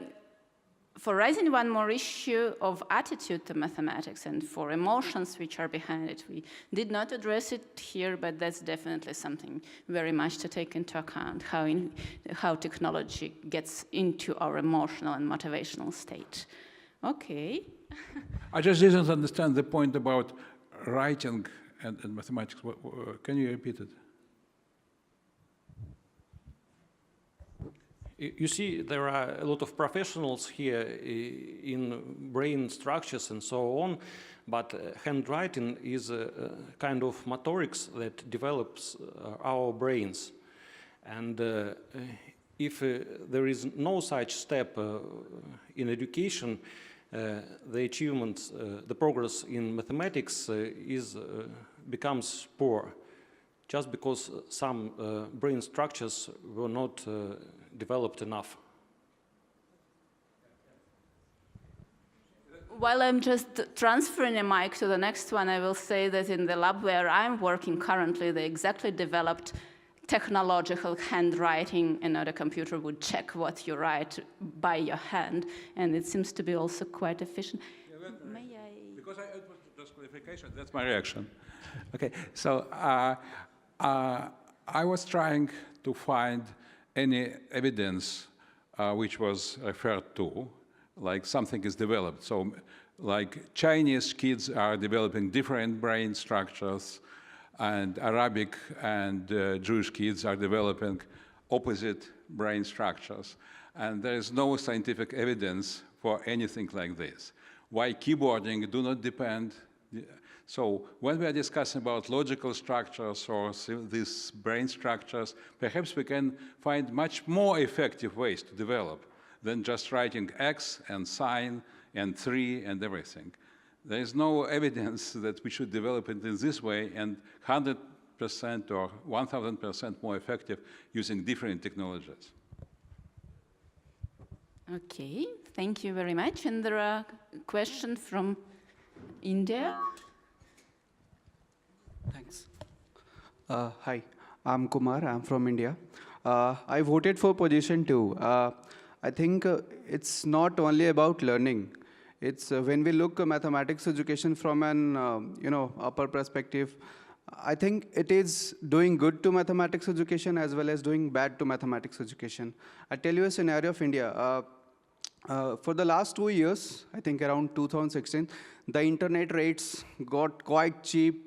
For raising one more issue of attitude to mathematics and for emotions which are behind it. We did not address it here, but that's definitely something very much to take into account, how technology gets into our emotional and motivational state. Okay. I just didn't understand the point about writing and mathematics. Can you repeat it? You see, there are a lot of professionals here in brain structures and so on, but handwriting is a kind of motorics that develops our brains. And if there is no such step in education, the achievements, the progress in mathematics becomes poor, just because some brain structures were not developed enough. While I'm just transferring a mic to the next one, I will say that in the lab where I'm working currently, they exactly developed technological handwriting, and a computer would check what you write by your hand, and it seems to be also quite efficient. Yeah, may I? Because it was just clarification, that's my reaction. Okay, so I was trying to find any evidence which was referred to, like something is developed. So like Chinese kids are developing different brain structures, and Arabic and Jewish kids are developing opposite brain structures. And there is no scientific evidence for anything like this. Why keyboarding do not depend. So when we are discussing about logical structures or these brain structures, perhaps we can find much more effective ways to develop than just writing X and sine and 3 and everything. There is no evidence that we should develop it in this way and 100% or 1,000% more effective using different technologies. Okay, thank you very much. And there are questions from India. Thanks. Hi, I'm Kumar. I'm from India. I voted for position 2. I think it's not only about learning. It's when we look at mathematics education from an upper perspective, I think it is doing good to mathematics education as well as doing bad to mathematics education. I'll tell you a scenario of India. For the last 2 years, I think around 2016, the internet rates got quite cheap.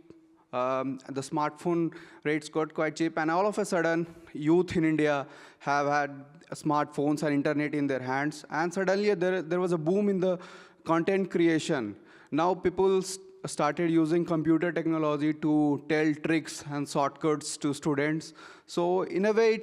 The smartphone rates got quite cheap, and all of a sudden, youth in India have had smartphones and internet in their hands, and suddenly there was a boom in the content creation. Now people started using computer technology to tell tricks and shortcuts to students. So in a way,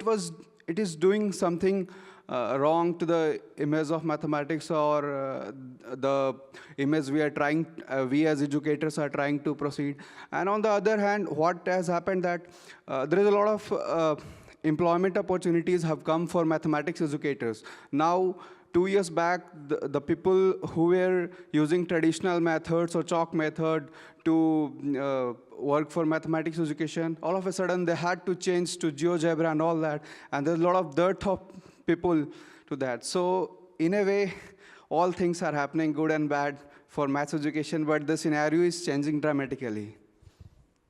it is doing something wrong to the image of mathematics, or the image we as educators are trying to proceed. And on the other hand, what has happened that there is a lot of employment opportunities have come for mathematics educators. Now, 2 years back, the people who were using traditional methods or chalk method to work for mathematics education, all of a sudden they had to change to GeoGebra and all that, and there's a lot of dearth of people to that. So in a way, all things are happening, good and bad, for maths education, but the scenario is changing dramatically.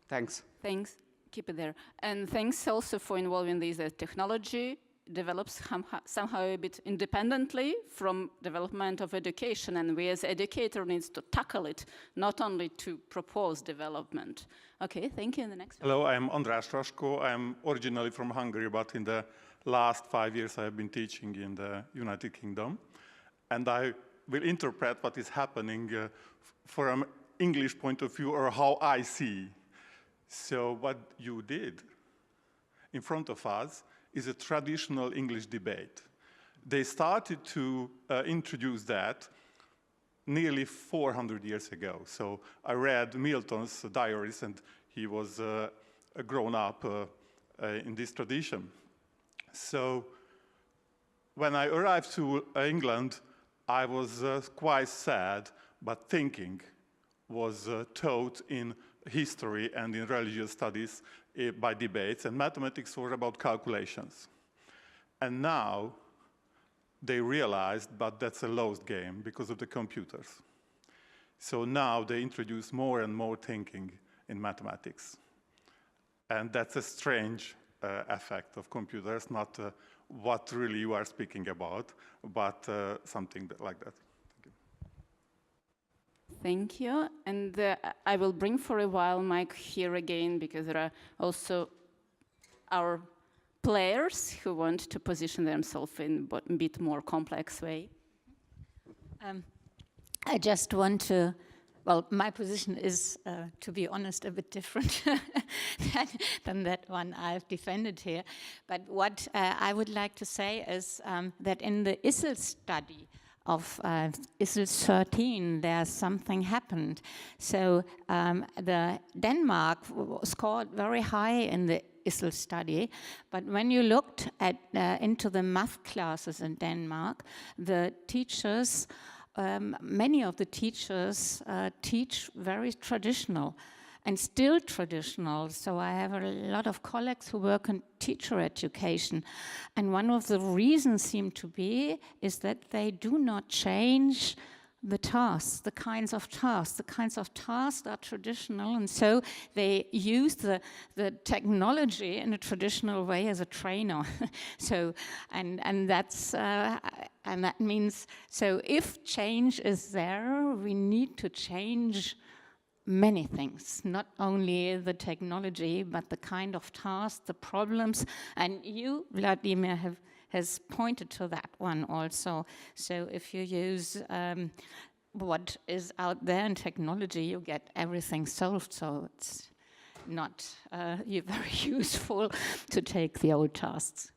Thanks. Thanks. Keep it there. And thanks also for involving these technology develops somehow a bit independently from development of education, and we as educator needs to tackle it, not only to propose development. Okay, thank you. And the next one. Hello, I'm András Rasko. I'm originally from Hungary, but in the last 5 years I have been teaching in the United Kingdom, and I will interpret what is happening from an English point of view, or how I see. So what you did in front of us is a traditional English debate. They started to introduce that nearly 400 years ago. So I read Milton's diaries, and he was grown up in this tradition. So when I arrived to England, I was quite sad, but thinking was taught in history and in religious studies by debates, and mathematics were about calculations. And now they realized, but that's a lost game because of the computers. So now they introduce more and more thinking in mathematics. And that's a strange effect of computers, not what really you are speaking about, but something like that. Thank you. And I will bring for a while Mike here again, because there are also our players who want to position themselves in a bit more complex way. I just want to, well, my position is, to be honest, a bit different than that one I've defended here. But what I would like to say is that in the ISIL study of ISIL 13, there's something happened. So the Denmark scored very high in the ISIL study, but when you looked at into the math classes in Denmark, the teachers, many of the teachers teach very traditional and still traditional. So I have a lot of colleagues who work in teacher education. And one of the reasons seem to be is that they do not change the tasks, the kinds of tasks. The kinds of tasks are traditional, and so they use the technology in a traditional way as a trainer. So, and that's, and that means, so if change is there, we need to change many things, not only the technology, but the kind of tasks, the problems. And you, Vladimir, has pointed to that one also. So if you use what is out there in technology, you get everything solved. So it's not very useful to take the old tasks.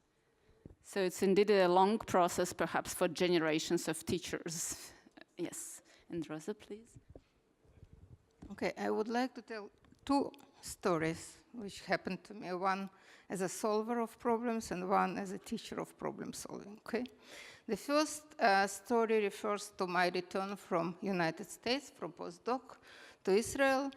So it's indeed a long process, perhaps for generations of teachers. Yes, and Rosa, please. Okay, I would like to tell two stories which happened to me, one as a solver of problems and one as a teacher of problem solving, okay? The first story refers to my return from United States, from postdoc to Israel,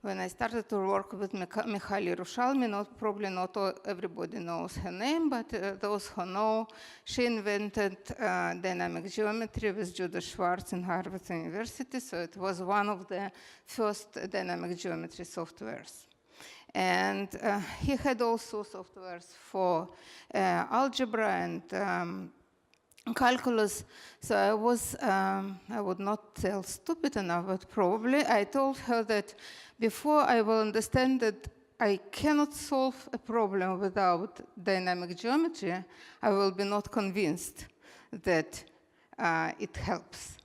when I started to work with Mihaly Yerushalmi. Probably not everybody knows her name, but those who know, she invented dynamic geometry with Judah Schwartz in Harvard University, so it was one of the first dynamic geometry softwares. And he had also softwares for algebra and calculus. So I would not tell stupid enough, but probably I told her that before I will understand that I cannot solve a problem without dynamic geometry, I will be not convinced that it helps.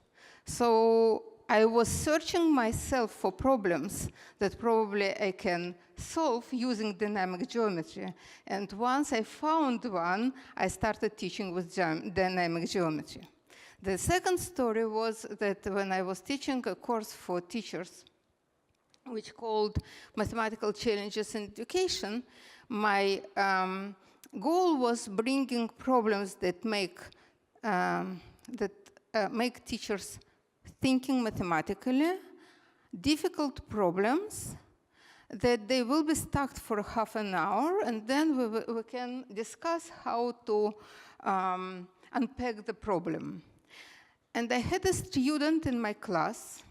So I was searching myself for problems that probably I can solve using dynamic geometry. And once I found one, I started teaching with dynamic geometry. The second story was that when I was teaching a course for teachers, which called Mathematical Challenges in Education, my goal was bringing problems that make teachers thinking mathematically, difficult problems that they will be stuck for half an hour, and then we can discuss how to unpack the problem. And I had a student in my class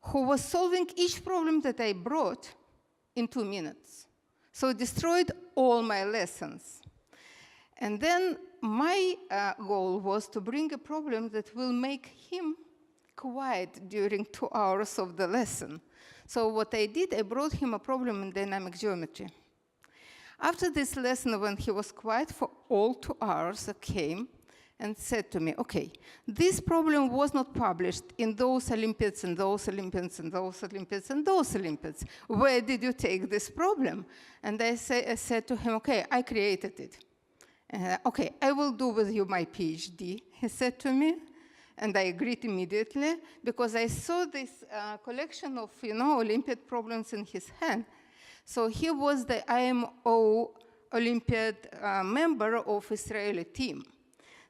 who was solving each problem that I brought in 2 minutes. So it destroyed all my lessons. And then my goal was to bring a problem that will make him quiet during 2 hours of the lesson. So what I did, I brought him a problem in dynamic geometry. After this lesson, when he was quiet for all 2 hours, I came and said to me, okay, this problem was not published in those Olympiads and those Olympiads and those Olympiads and those Olympiads. Where did you take this problem? And I said to him, okay, I created it. Okay, I will do with you my PhD, he said to me. And I agreed immediately because I saw this collection of, Olympiad problems in his hand. So he was the IMO Olympiad member of Israeli team.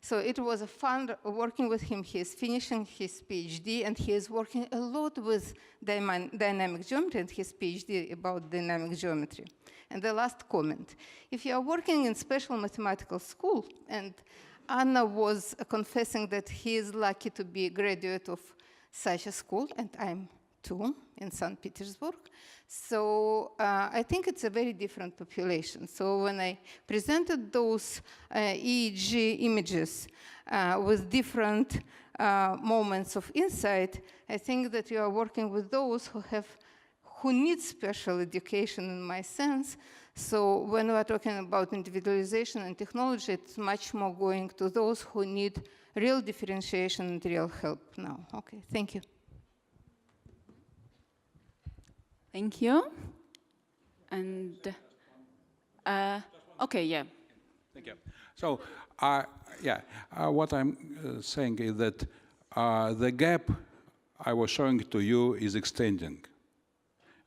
So it was a fun working with him. He is finishing his PhD, and he is working a lot with dynamic geometry and his PhD about dynamic geometry. And the last comment, if you are working in special mathematical school, and Anna was confessing that he is lucky to be a graduate of such a school, and I'm too, in St. Petersburg. So I think it's a very different population. So when I presented those EEG images with different moments of insight, I think that you are working with those who need special education in my sense. So when we are talking about individualization and technology, it's much more going to those who need real differentiation and real help now. Okay, thank you. Thank you. And, okay, yeah. Thank you. So, what I'm saying is that the gap I was showing to you is extending.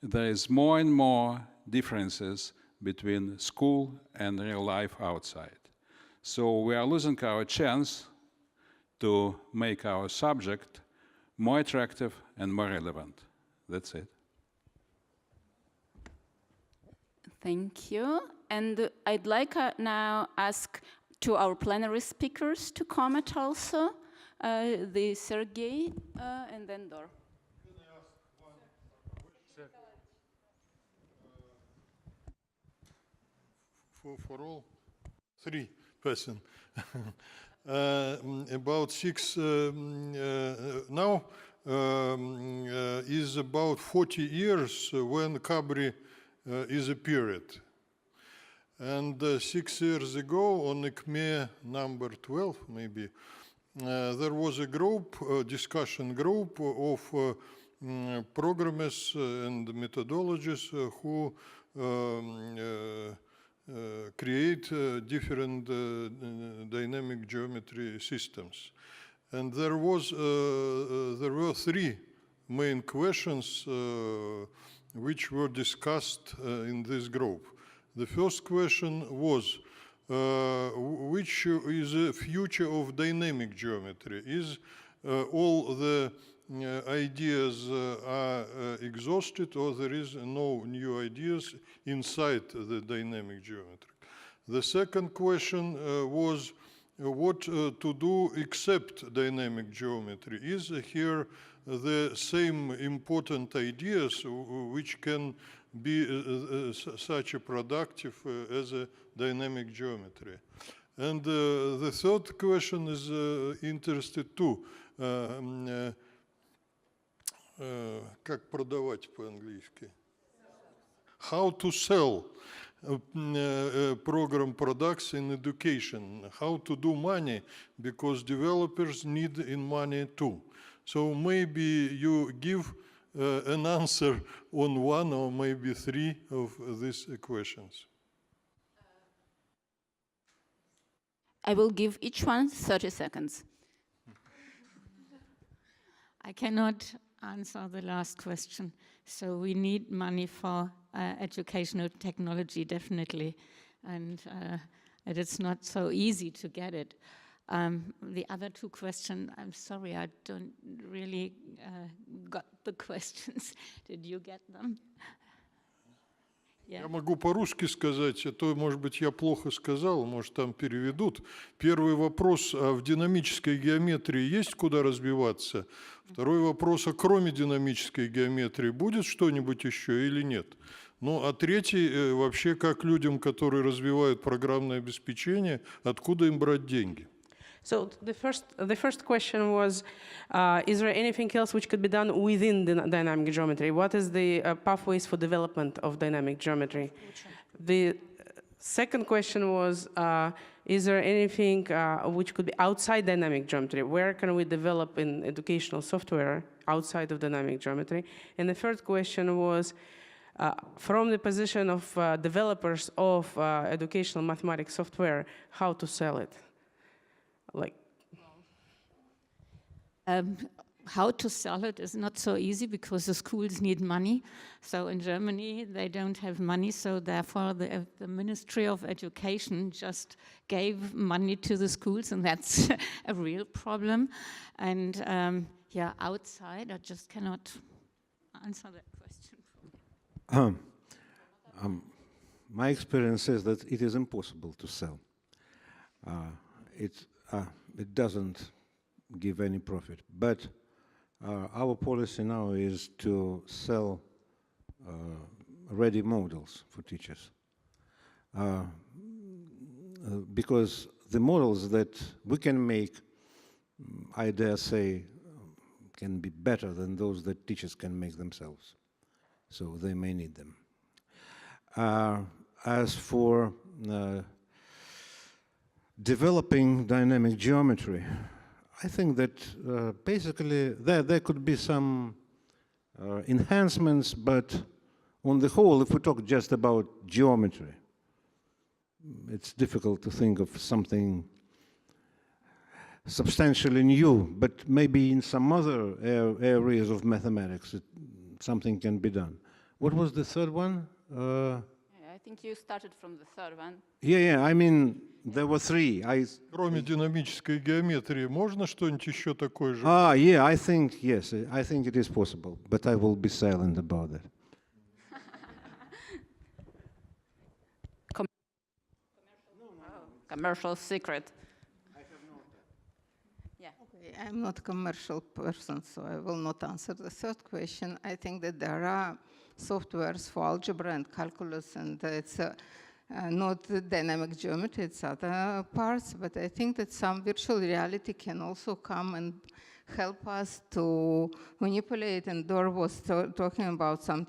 There is more and more differences between school and real life outside. So we are losing our chance to make our subject more attractive and more relevant. That's it. Thank you. And I'd like now ask to our plenary speakers to comment also, the Sergey and then Dor. Can I ask one question? For all 3 persons. About 6 now is about 40 years when Cabri is appeared. And 6 years ago, on ICME number 12, maybe, there was a group, a discussion group of programmers and methodologists who create different dynamic geometry systems. And there were 3 main questions which were discussed in this group. The first question was, which is the future of dynamic geometry? Is all the ideas are exhausted, or there is no new ideas inside the dynamic geometry? The second question was what to do except dynamic geometry. Is here the same important ideas which can be such a productive as a dynamic geometry. And the third question is interested too. Как продавать по-английски? How to sell program products in education, how to do money, because developers need in money too. So maybe you give an answer on one or maybe three of these questions. I will give each one 30 seconds. I cannot answer the last question. So we need money for educational technology, definitely. And it is not so easy to get it. The other two questions, I'm sorry, I don't really got the questions. Did you get them? Я могу по-русски сказать, а то, может быть, я плохо сказал, может, там переведут. Первый вопрос, а в динамической геометрии есть куда развиваться? Второй вопрос, а кроме динамической геометрии будет что-нибудь еще или нет? Ну, а третий, вообще, как людям, которые развивают программное обеспечение, откуда им брать деньги? So the first question was, is there anything else which could be done within the dynamic geometry? What is the pathways for development of dynamic geometry? The second question was, is there anything which could be outside dynamic geometry? Where can we develop in educational software outside of dynamic geometry? And the third question was, from the position of developers of educational mathematics software, how to sell it? Like, how to sell it is not so easy because the schools need money. So in Germany, they don't have money. So therefore, the Ministry of Education just gave money to the schools, and that's a real problem. And yeah, outside, I just cannot answer that question. My experience says that it is impossible to sell. It doesn't give any profit. But our policy now is to sell ready models for teachers. Because the models that we can make, I dare say, can be better than those that teachers can make themselves. So they may need them. As for developing dynamic geometry, I think that basically there could be some enhancements, but on the whole, if we talk just about geometry, it's difficult to think of something substantially new, but maybe in some other areas of mathematics, something can be done. What was the third one? I think you started from the third one. Yeah, I mean, there were three. Кроме динамической геометрии, можно что-нибудь еще такое же? Yeah, I think, yes, I think it is possible, but I will be silent about that. Commercial secret. Yeah. Okay, I'm not a commercial person, so I will not answer the third question. I think that there are softwares for algebra and calculus, and it's not the dynamic geometry, it's other parts, but I think that some virtual reality can also come and help us to manipulate, and Dor was talking about some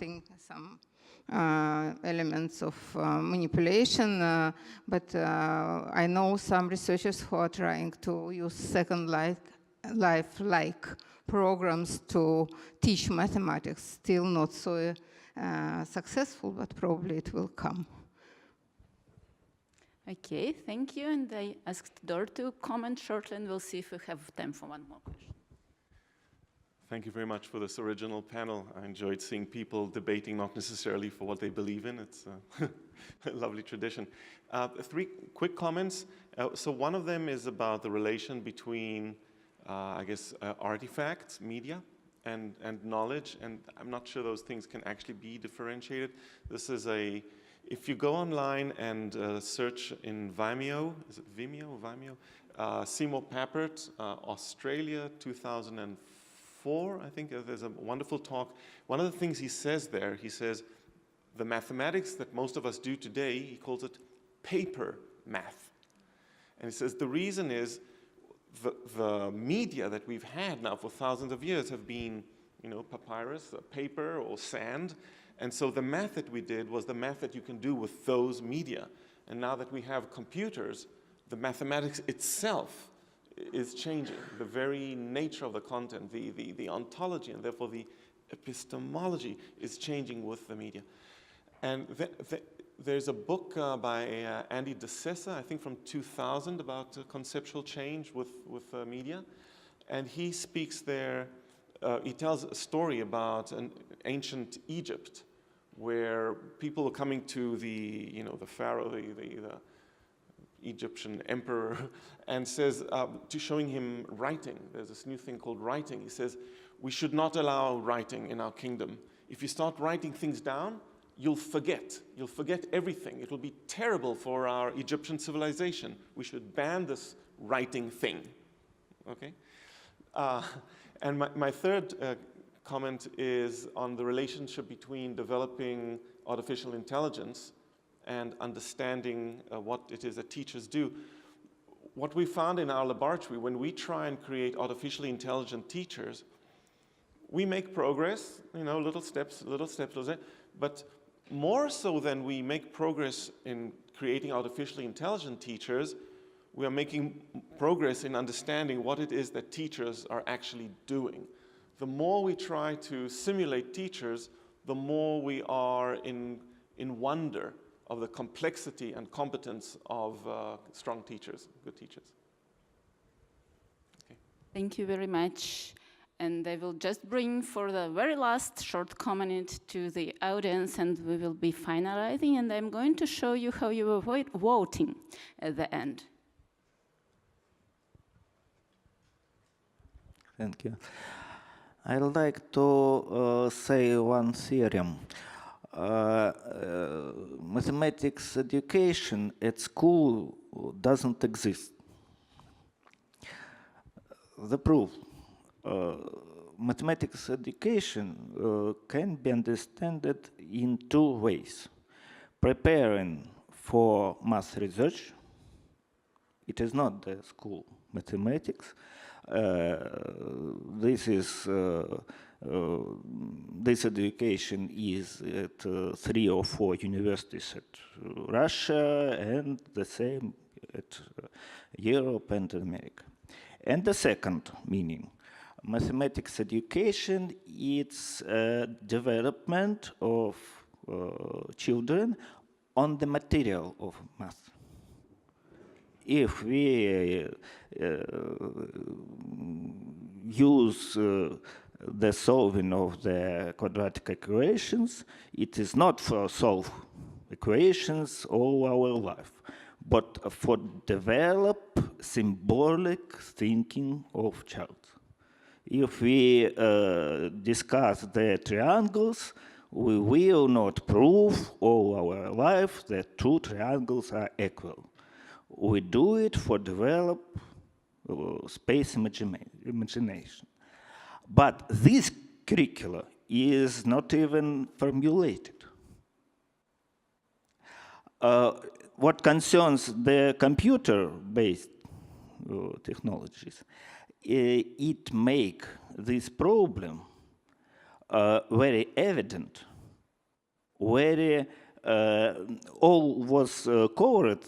elements of manipulation, but I know some researchers who are trying to use Second Life-like programs to teach mathematics. Still not so successful, but probably it will come. Okay, thank you. And I asked Dor to comment shortly, and we'll see if we have time for one more question. Thank you very much for this original panel. I enjoyed seeing people debating not necessarily for what they believe in. It's a lovely tradition. 3 quick comments. So one of them is about the relation between, I guess, artifacts, media, and knowledge. And I'm not sure those things can actually be differentiated. This is if you go online and search in Vimeo, is it Vimeo? Seymour Papert, Australia, 2004, I think there's a wonderful talk. One of the things he says there, he says, the mathematics that most of us do today, he calls it paper math. And he says the reason is the media that we've had now for thousands of years have been, you know, papyrus, paper, or sand. And so the math that we did was the math that you can do with those media. And now that we have computers, the mathematics itself is changing. The very nature of the content, the ontology, and therefore the epistemology is changing with the media. And there's a book by Andy DeSessa, I think from 2000, about conceptual change with media. And he speaks there, he tells a story about an ancient Egypt where people were coming to the, you know, the pharaoh, the Egyptian emperor, and says, to showing him writing. There's this new thing called writing. He says, we should not allow writing in our kingdom. If you start writing things down, you'll forget. You'll forget everything. It will be terrible for our Egyptian civilization. We should ban this writing thing. Okay? And my third comment is on the relationship between developing artificial intelligence and understanding what it is that teachers do. What we found in our laboratory, when we try and create artificially intelligent teachers, we make progress, you know, little steps, but more so than we make progress in creating artificially intelligent teachers, we are making progress in understanding what it is that teachers are actually doing. The more we try to simulate teachers, the more we are in wonder of the complexity and competence of strong teachers, good teachers. Okay. Thank you very much. And I will just bring for the very last short comment to the audience, and we will be finalizing, and I'm going to show you how you avoid voting at the end. Thank you. I'd like to say one theorem. Mathematics education at school doesn't exist. The proof. Mathematics education can be understood in two ways. Preparing for math research. It is not the school mathematics. This education is at 3 or 4 universities at Russia, and the same at Europe and America. And the second meaning, mathematics education, it's development of children on the material of math. If we use the solving of the quadratic equations, it is not for solve equations all our life, but for develop symbolic thinking of child. If we discuss the triangles, we will not prove all our life that two triangles are equal. We do it for develop space imagination. But this curricula is not even formulated. What concerns the computer-based technologies, it make this problem very evident, very all was covered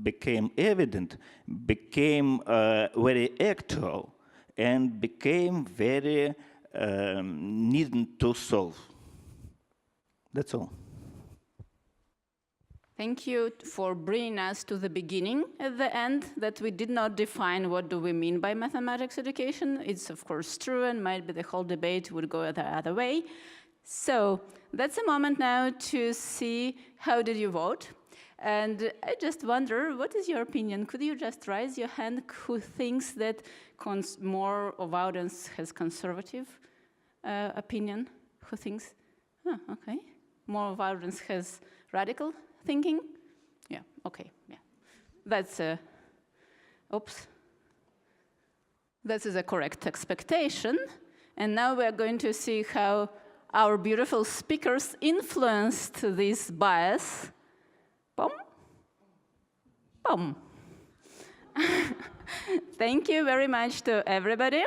became evident, became very actual, and became very needed to solve. That's all. Thank you for bringing us to the beginning at the end, that we did not define what do we mean by mathematics education. It's of course true, and might be the whole debate would go the other way. So that's a moment now to see how did you vote. And I just wonder, what is your opinion? Could you just raise your hand who thinks that more of audience has conservative opinion? Who thinks, oh, okay, more of audience has radical thinking? Yeah, okay, yeah. That's a, oops. That is a correct expectation. And now we are going to see how our beautiful speakers influenced this bias. Boom. Boom. Thank you very much to everybody.